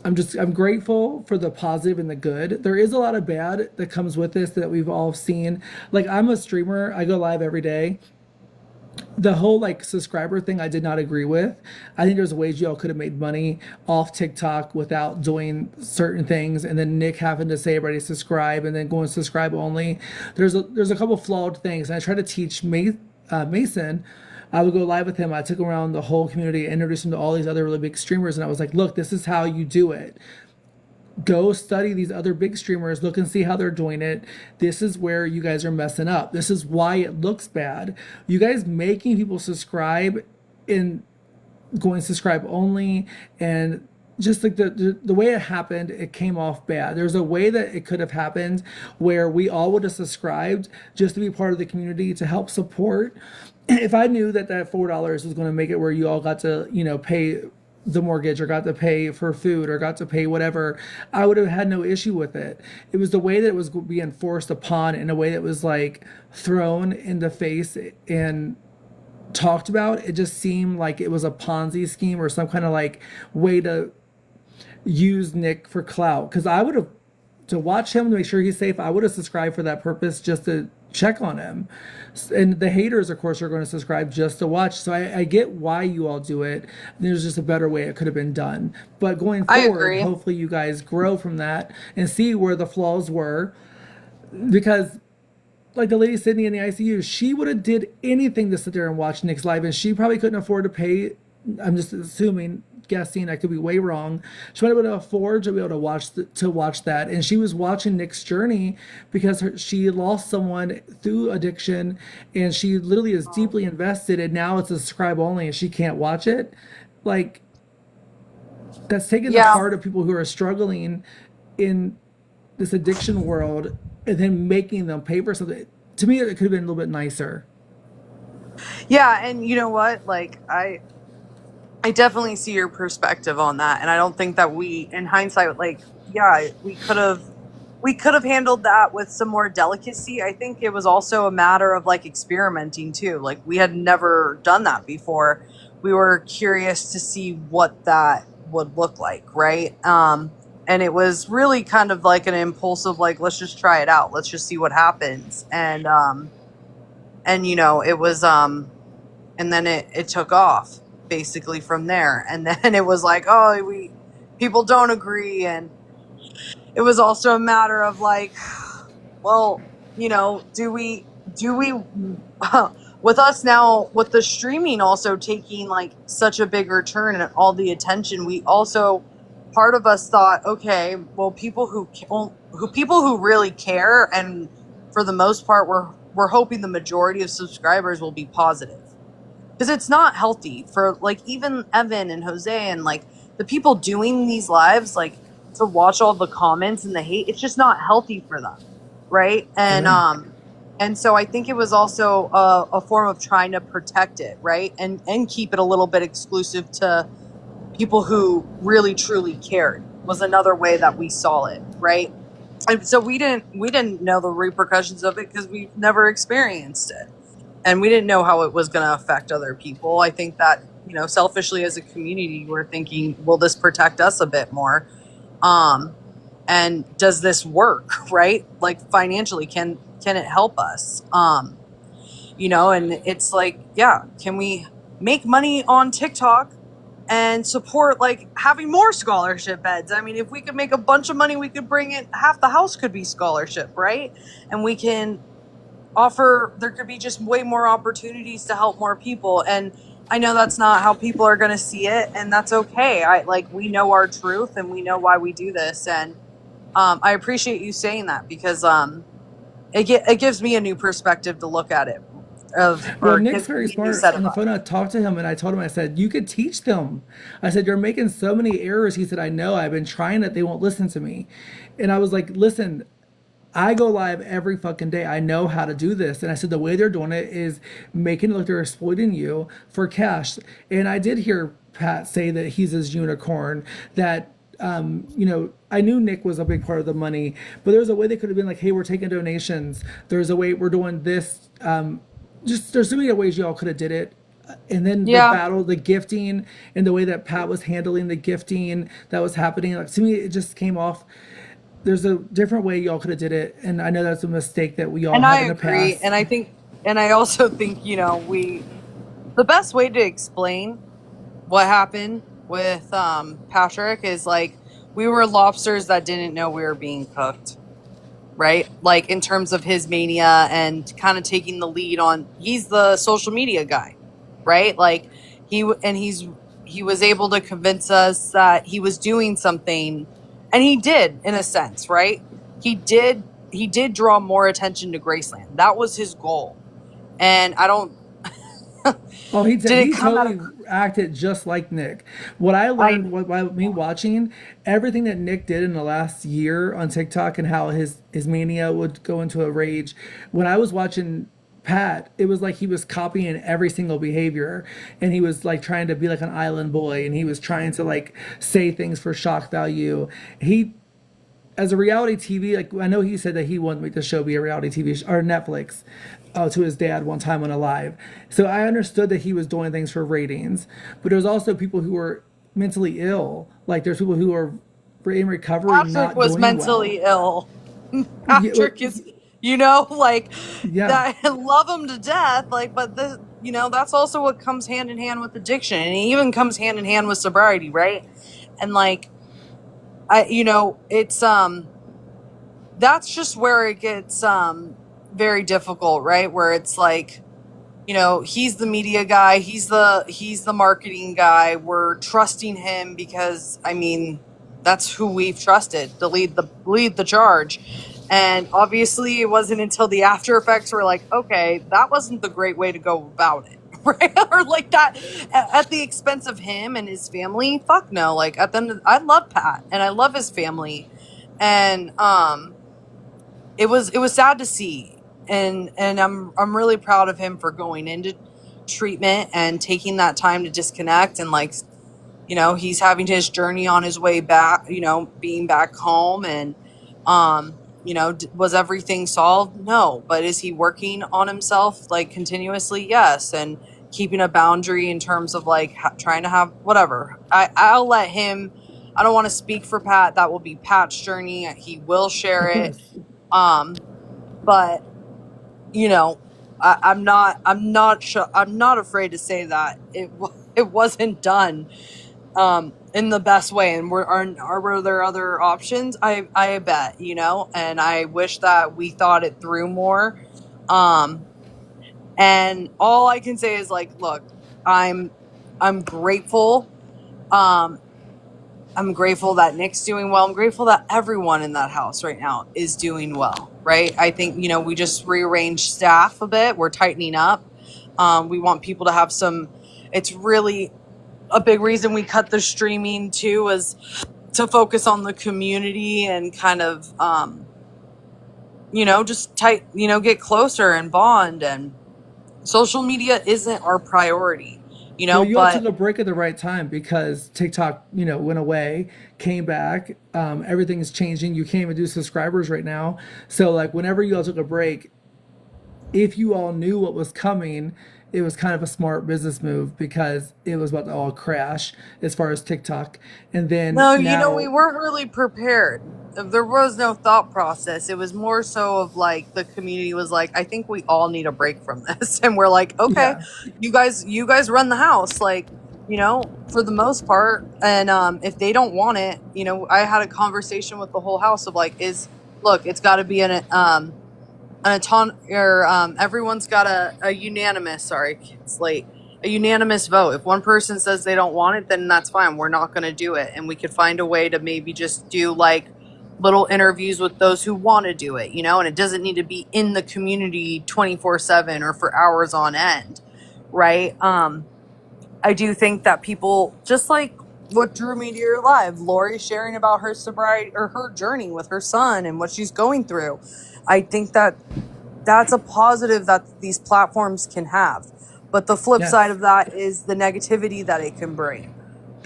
I'm grateful for the positive and the good. There is a lot of bad that comes with this that we've all seen. Like, I'm a streamer. I go live every day. The whole like subscriber thing I did not agree with. I think there's ways y'all could have made money off TikTok without doing certain things, and then Nick having to say everybody subscribe and then going subscribe only. There's a couple flawed things. And I try to teach Mason. I would go live with him. I took him around the whole community, introduced him to all these other really big streamers, and I was like, look, this is how you do it. Go study these other big streamers, look and see how they're doing it. This is where you guys are messing up. This is why it looks bad. You guys making people subscribe and going subscribe only, and just like the way it happened, it came off bad. There's a way that it could have happened where we all would have subscribed just to be part of the community to help support. If I knew that $4 was going to make it where you all got to, you know, pay the mortgage or got to pay for food or got to pay whatever, I would have had no issue with it. It was the way that it was being forced upon in a way that was like thrown in the face and talked about. It just seemed like it was a Ponzi scheme or some kind of like way to use Nick for clout. Because I would have, to watch him to make sure he's safe, I would have subscribed for that purpose, just to check on him. And the haters, of course, are going to subscribe just to watch. So I get why you all do it. There's just a better way it could have been done. But going forward, hopefully you guys grow from that and see where the flaws were. Because like the lady Sydney in the ICU, she would have did anything to sit there and watch Nick's live, and she probably couldn't afford to pay. I'm just assuming, guessing, I could be way wrong. She might have been able to afford to be able to watch that, and she was watching Nick's journey because she lost someone through addiction, and she literally is deeply invested, and now it's a subscribe only, and she can't watch it. Like, that's taking the heart of people who are struggling in this addiction world and then making them pay for something. To me, it could have been a little bit nicer. Yeah, and you know what? Like, I definitely see your perspective on that, and I don't think that we, in hindsight, like, yeah, we could have handled that with some more delicacy. I think it was also a matter of like experimenting too. Like, we had never done that before. We were curious to see what that would look like, right? And it was really kind of like an impulsive, like, let's just try it out, let's just see what happens. And you know, it was and then it took off basically from there. And then it was like, oh, people don't agree. And it was also a matter of like, well, you know, do we with us now, with the streaming also taking like such a bigger turn and all the attention, we also, part of us thought, okay, well, people who really care, and for the most part, we're hoping the majority of subscribers will be positive, because it's not healthy for like even Evan and Jose and like the people doing these lives, like to watch all the comments and the hate. It's just not healthy for them, right? And so I think it was also a form of trying to protect it, right, and keep it a little bit exclusive to people who really truly cared, was another way that we saw it, right? And so we didn't know the repercussions of it because we've never experienced it, and we didn't know how it was going to affect other people. I think that, you know, selfishly as a community, we're thinking, will this protect us a bit more? And does this work, right? Like financially, can it help us? You know, and it's like, yeah, can we make money on TikTok and support like having more scholarship beds? I mean, if we could make a bunch of money, we could bring it, half the house could be scholarship, right? And we can offer, there could be just way more opportunities to help more people. And I know that's not how people are going to see it, and that's okay. We know our truth and we know why we do this. And I appreciate you saying that, because it gives me a new perspective to look at it. Well, Nick's very smart. On the phone, I talked to him and I told him, I said, you could teach them. I said, you're making so many errors. He said, I know, I've been trying it. They won't listen to me. And I was like, listen, I go live every fucking day. I know how to do this. And I said, the way they're doing it is making it look they're exploiting you for cash. And I did hear Pat say that he's his unicorn, that, you know, I knew Nick was a big part of the money, but there's a way they could have been like, hey, we're taking donations. There's a way we're doing this. Just there's so many ways y'all could have did it. And then the battle, the gifting, and the way that Pat was handling the gifting that was happening, like, to me, it just came off. There's a different way y'all could have did it, and I know that's a mistake that we all had in the past. And I also think, you know, the best way to explain what happened with Patrick is like, we were lobsters that didn't know we were being cooked, right? Like in terms of his mania and kind of taking the lead on, he's the social media guy, right? Like he was able to convince us that he was doing something. And he did, in a sense, right? He did draw more attention to Graceland. That was his goal. And I don't... Oh, he totally acted just like Nick. What I learned by me watching everything that Nick did in the last year on TikTok, and how his mania would go into a rage. When I was watching Pat, it was like he was copying every single behavior, and he was like trying to be like an island boy, and he was trying to like say things for shock value. He, as a reality TV, like I know he said that he wanted to make the show be a reality TV or Netflix, to his dad one time on a live. So I understood that he was doing things for ratings, but there's also people who are mentally ill. Like there's people who are in recovery. Patrick was mentally ill. Patrick is, you know, like, that, I love him to death, like, but the, you know, that's also what comes hand in hand with addiction, and it even comes hand in hand with sobriety, right? And like, you know, it's that's just where it gets very difficult, right? Where it's like, you know, he's the media guy, he's the marketing guy, we're trusting him because, I mean, that's who we've trusted to lead the charge. And obviously it wasn't until the after effects were like, okay, that wasn't the great way to go about it, right? Or like that at the expense of him and his family. Fuck no. Like at the end I love Pat and I love his family, and it was sad to see, and I'm really proud of him for going into treatment and taking that time to disconnect, and like, you know, he's having his journey on his way back, you know, being back home. And you know, was everything solved? No. But is he working on himself like continuously? Yes. And keeping a boundary in terms of like trying to have whatever. I'll let him. I don't want to speak for Pat. That will be Pat's journey. He will share Of it. course. But you know, I'm not afraid to say that it wasn't done in the best way. And were there other options? I bet, you know, and I wish that we thought it through more. And all I can say is like, look, I'm grateful. I'm grateful that Nick's doing well. I'm grateful that everyone in that house right now is doing well, right? I think, you know, we just rearranged staff a bit. We're tightening up. We want people to have it's really a big reason we cut the streaming too, was to focus on the community and kind of, you know, just get closer and bond. And social media isn't our priority. You know, Well, you all took but a break at the right time because TikTok, went away, came back. Everything's changing. You can't even do subscribers right now. So, like, whenever you all took a break, if you all knew what was coming, it was kind of a smart business move because it was about to all crash as far as TikTok. And then no, you know, we now, weren't really prepared. There was no thought process. It was more so of like the community was like, I think we all need a break from this. And we're like, okay, yeah, you guys run the house, like, you know, for the most part. And if they don't want it, you know, I had a conversation with the whole house of like, look, it's got to be everyone's got a unanimous, sorry, it's late, a unanimous vote. If one person says they don't want it, then that's fine. We're not going to do it. And we could find a way to maybe just do like little interviews with those who want to do it, you know, and it doesn't need to be in the community 24/7 or for hours on end. Right. I do think that people, just like what drew me to your live, Lori sharing about her sobriety or her journey with her son and what she's going through. I think that that's a positive that these platforms can have. But the flip side yes. of that is the negativity that it can bring, Yeah,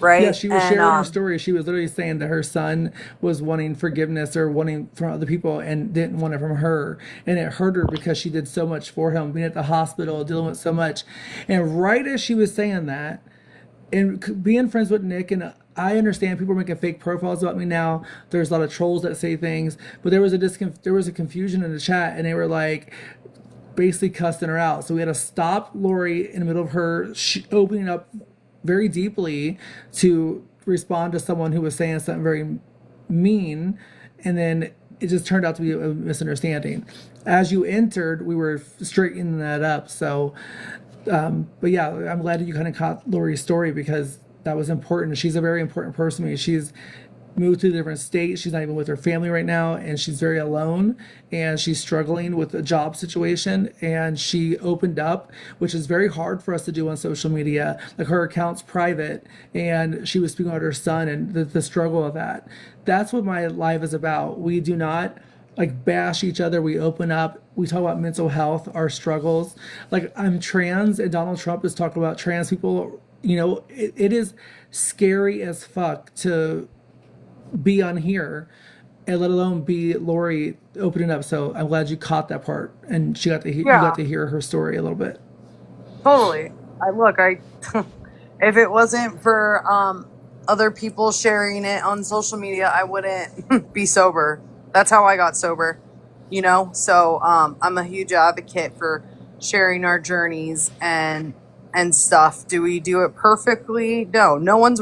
right? she was And sharing her story. She was literally saying that her son was wanting forgiveness or wanting from other people and didn't want it from her. And it hurt her because she did so much for him, being at the hospital, dealing with so much. And right as she was saying that, and being friends with Nick, and I understand people are making fake profiles about me now. There's a lot of trolls that say things, but there was a confusion in the chat, and they were like basically cussing her out. So we had to stop Lori in the middle of her opening up very deeply to respond to someone who was saying something very mean, and then it just turned out to be a misunderstanding. As you entered, we were straightening that up. So, but yeah, I'm glad that you kind of caught Lori's story because that was important. She's a very important person to me. She's moved to a different state. She's not even with her family right now, and she's very alone, and she's struggling with a job situation. And she opened up, which is very hard for us to do on social media. Like, her account's private, and she was speaking about her son and the struggle of that. That's what my life is about. We do not like bash each other. We open up. We talk about mental health, our struggles. Like, I'm trans, and Donald Trump is talking about trans people. It is scary as fuck to be on here, and let alone be Lori opening up. So I'm glad you caught that part, and you got to hear her story a little bit. totally. If it wasn't for other people sharing it on social media, I wouldn't be sober. That's how I got sober, you know? So I'm a huge advocate for sharing our journeys and stuff. Do we do it perfectly? No. No one's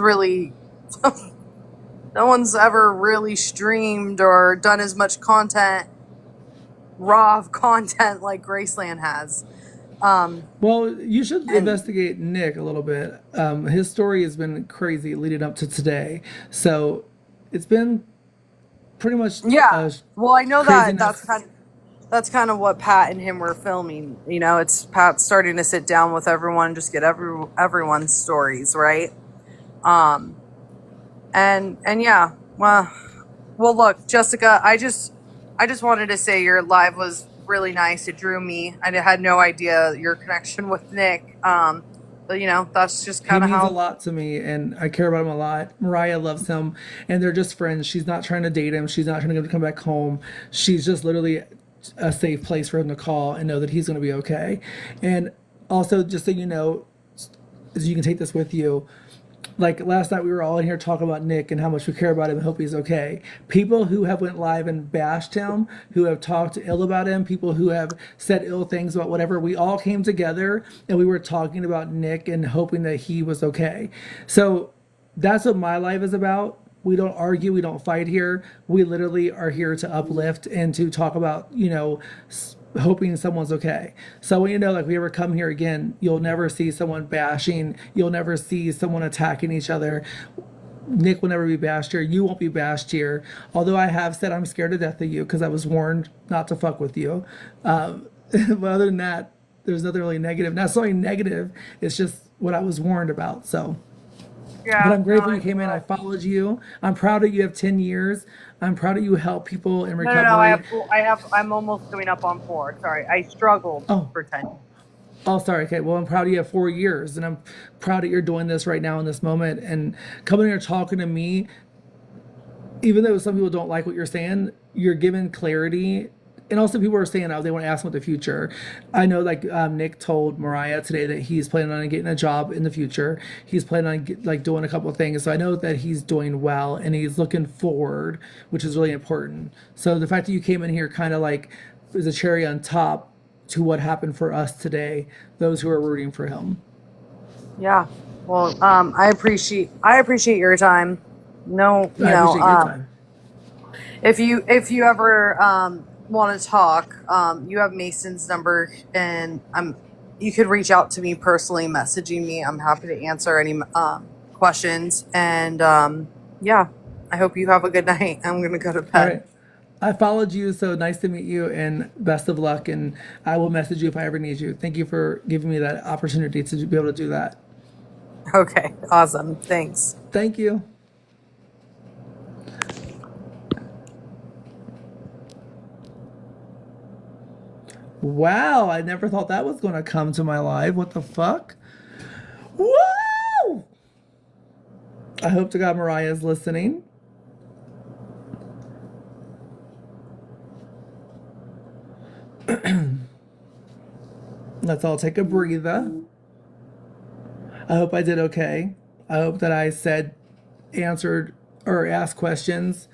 ever really streamed or done as much raw content like Graceland has. Well, you should investigate Nick a little bit. His story has been crazy leading up to today. So it's been pretty much Well, I know craziness. that's kind of what Pat and him were filming. You know, it's Pat starting to sit down with everyone and just get everyone's stories, right? And yeah, well, look, Jessica, I just wanted to say your live was really nice. It drew me. I had no idea your connection with Nick. But you know, that's just kind of He means how. a lot to me, and I care about him a lot. Mariah loves him, and they're just friends. She's not trying to date him. She's not trying to get him to come back home. She's just literally a safe place for him to call and know that he's going to be okay. And also, just so you know, is you can take this with you. Like last night we were all in here talking about Nick and how much we care about him and hope he's okay. People who have went live and bashed him, who have talked ill about him, people who have said ill things about whatever, we all came together and we were talking about Nick and hoping that he was okay. So that's what my life is about. We don't argue, we don't fight here. We literally are here to uplift and to talk about, hoping someone's okay. So when like we ever come here again, you'll never see someone bashing. You'll never see someone attacking each other. Nick will never be bashed here. You won't be bashed here. Although I have said I'm scared to death of you because I was warned not to fuck with you. But other than that, there's nothing really negative. Not something negative. It's just what I was warned about. So. Yeah, but I'm grateful you came in. I followed you. I'm proud that you have 10 years. I'm proud that you help people in recovery. No, I'm almost coming up on 4. Sorry, I struggled for 10. Oh, sorry. Okay. Well, I'm proud you have 4 years, and I'm proud that you're doing this right now in this moment and coming here talking to me. Even though some people don't like what you're saying, you're giving clarity. And also people are saying, they want to ask about the future. I know Nick told Mariah today that he's planning on getting a job in the future. He's planning on doing a couple of things. So I know that he's doing well and he's looking forward, which is really important. So the fact that you came in here kind of is a cherry on top to what happened for us today, those who are rooting for him. Yeah. Well, I appreciate your time. No, I appreciate your time. If you ever want to talk, you have Mason's number, and you could reach out to me personally, messaging me. I'm happy to answer any questions. And yeah, I hope you have a good night. I'm gonna go to bed. All right. I followed you, so nice to meet you, and best of luck. And I will message you if I ever need you. Thank you for giving me that opportunity to be able to do that. Okay, awesome. Thanks. Thank you. Wow, I never thought that was going to come to my live. What the fuck? Woo! I hope to God Mariah is listening. Let's all take a breather. I hope I did okay. I hope that I answered, or asked questions.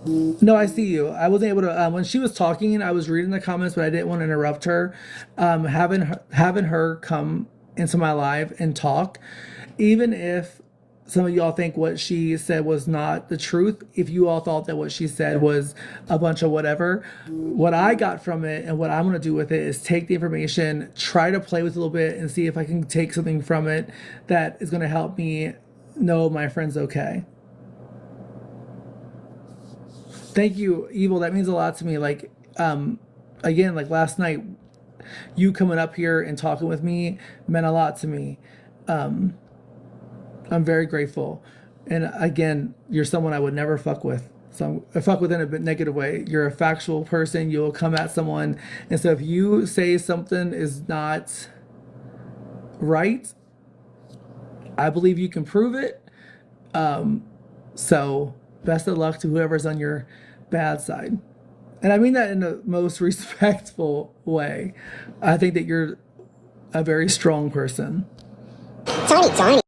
No, I see you. I wasn't able to. When she was talking, I was reading the comments, but I didn't want to interrupt her. Having her come into my live and talk, even if some of y'all think what she said was not the truth, if you all thought that what she said was a bunch of whatever, what I got from it and what I'm going to do with it is take the information, try to play with it a little bit, and see if I can take something from it that is going to help me know my friend's okay. Thank you, Evil. That means a lot to me. Again, last night, you coming up here and talking with me meant a lot to me. I'm very grateful. And again, you're someone I would never fuck with. So I fuck with in a bit negative way. You're a factual person. You'll come at someone. And so if you say something is not right, I believe you can prove it. So best of luck to whoever's on your bad side. And I mean that in the most respectful way. I think that you're a very strong person. Tiny.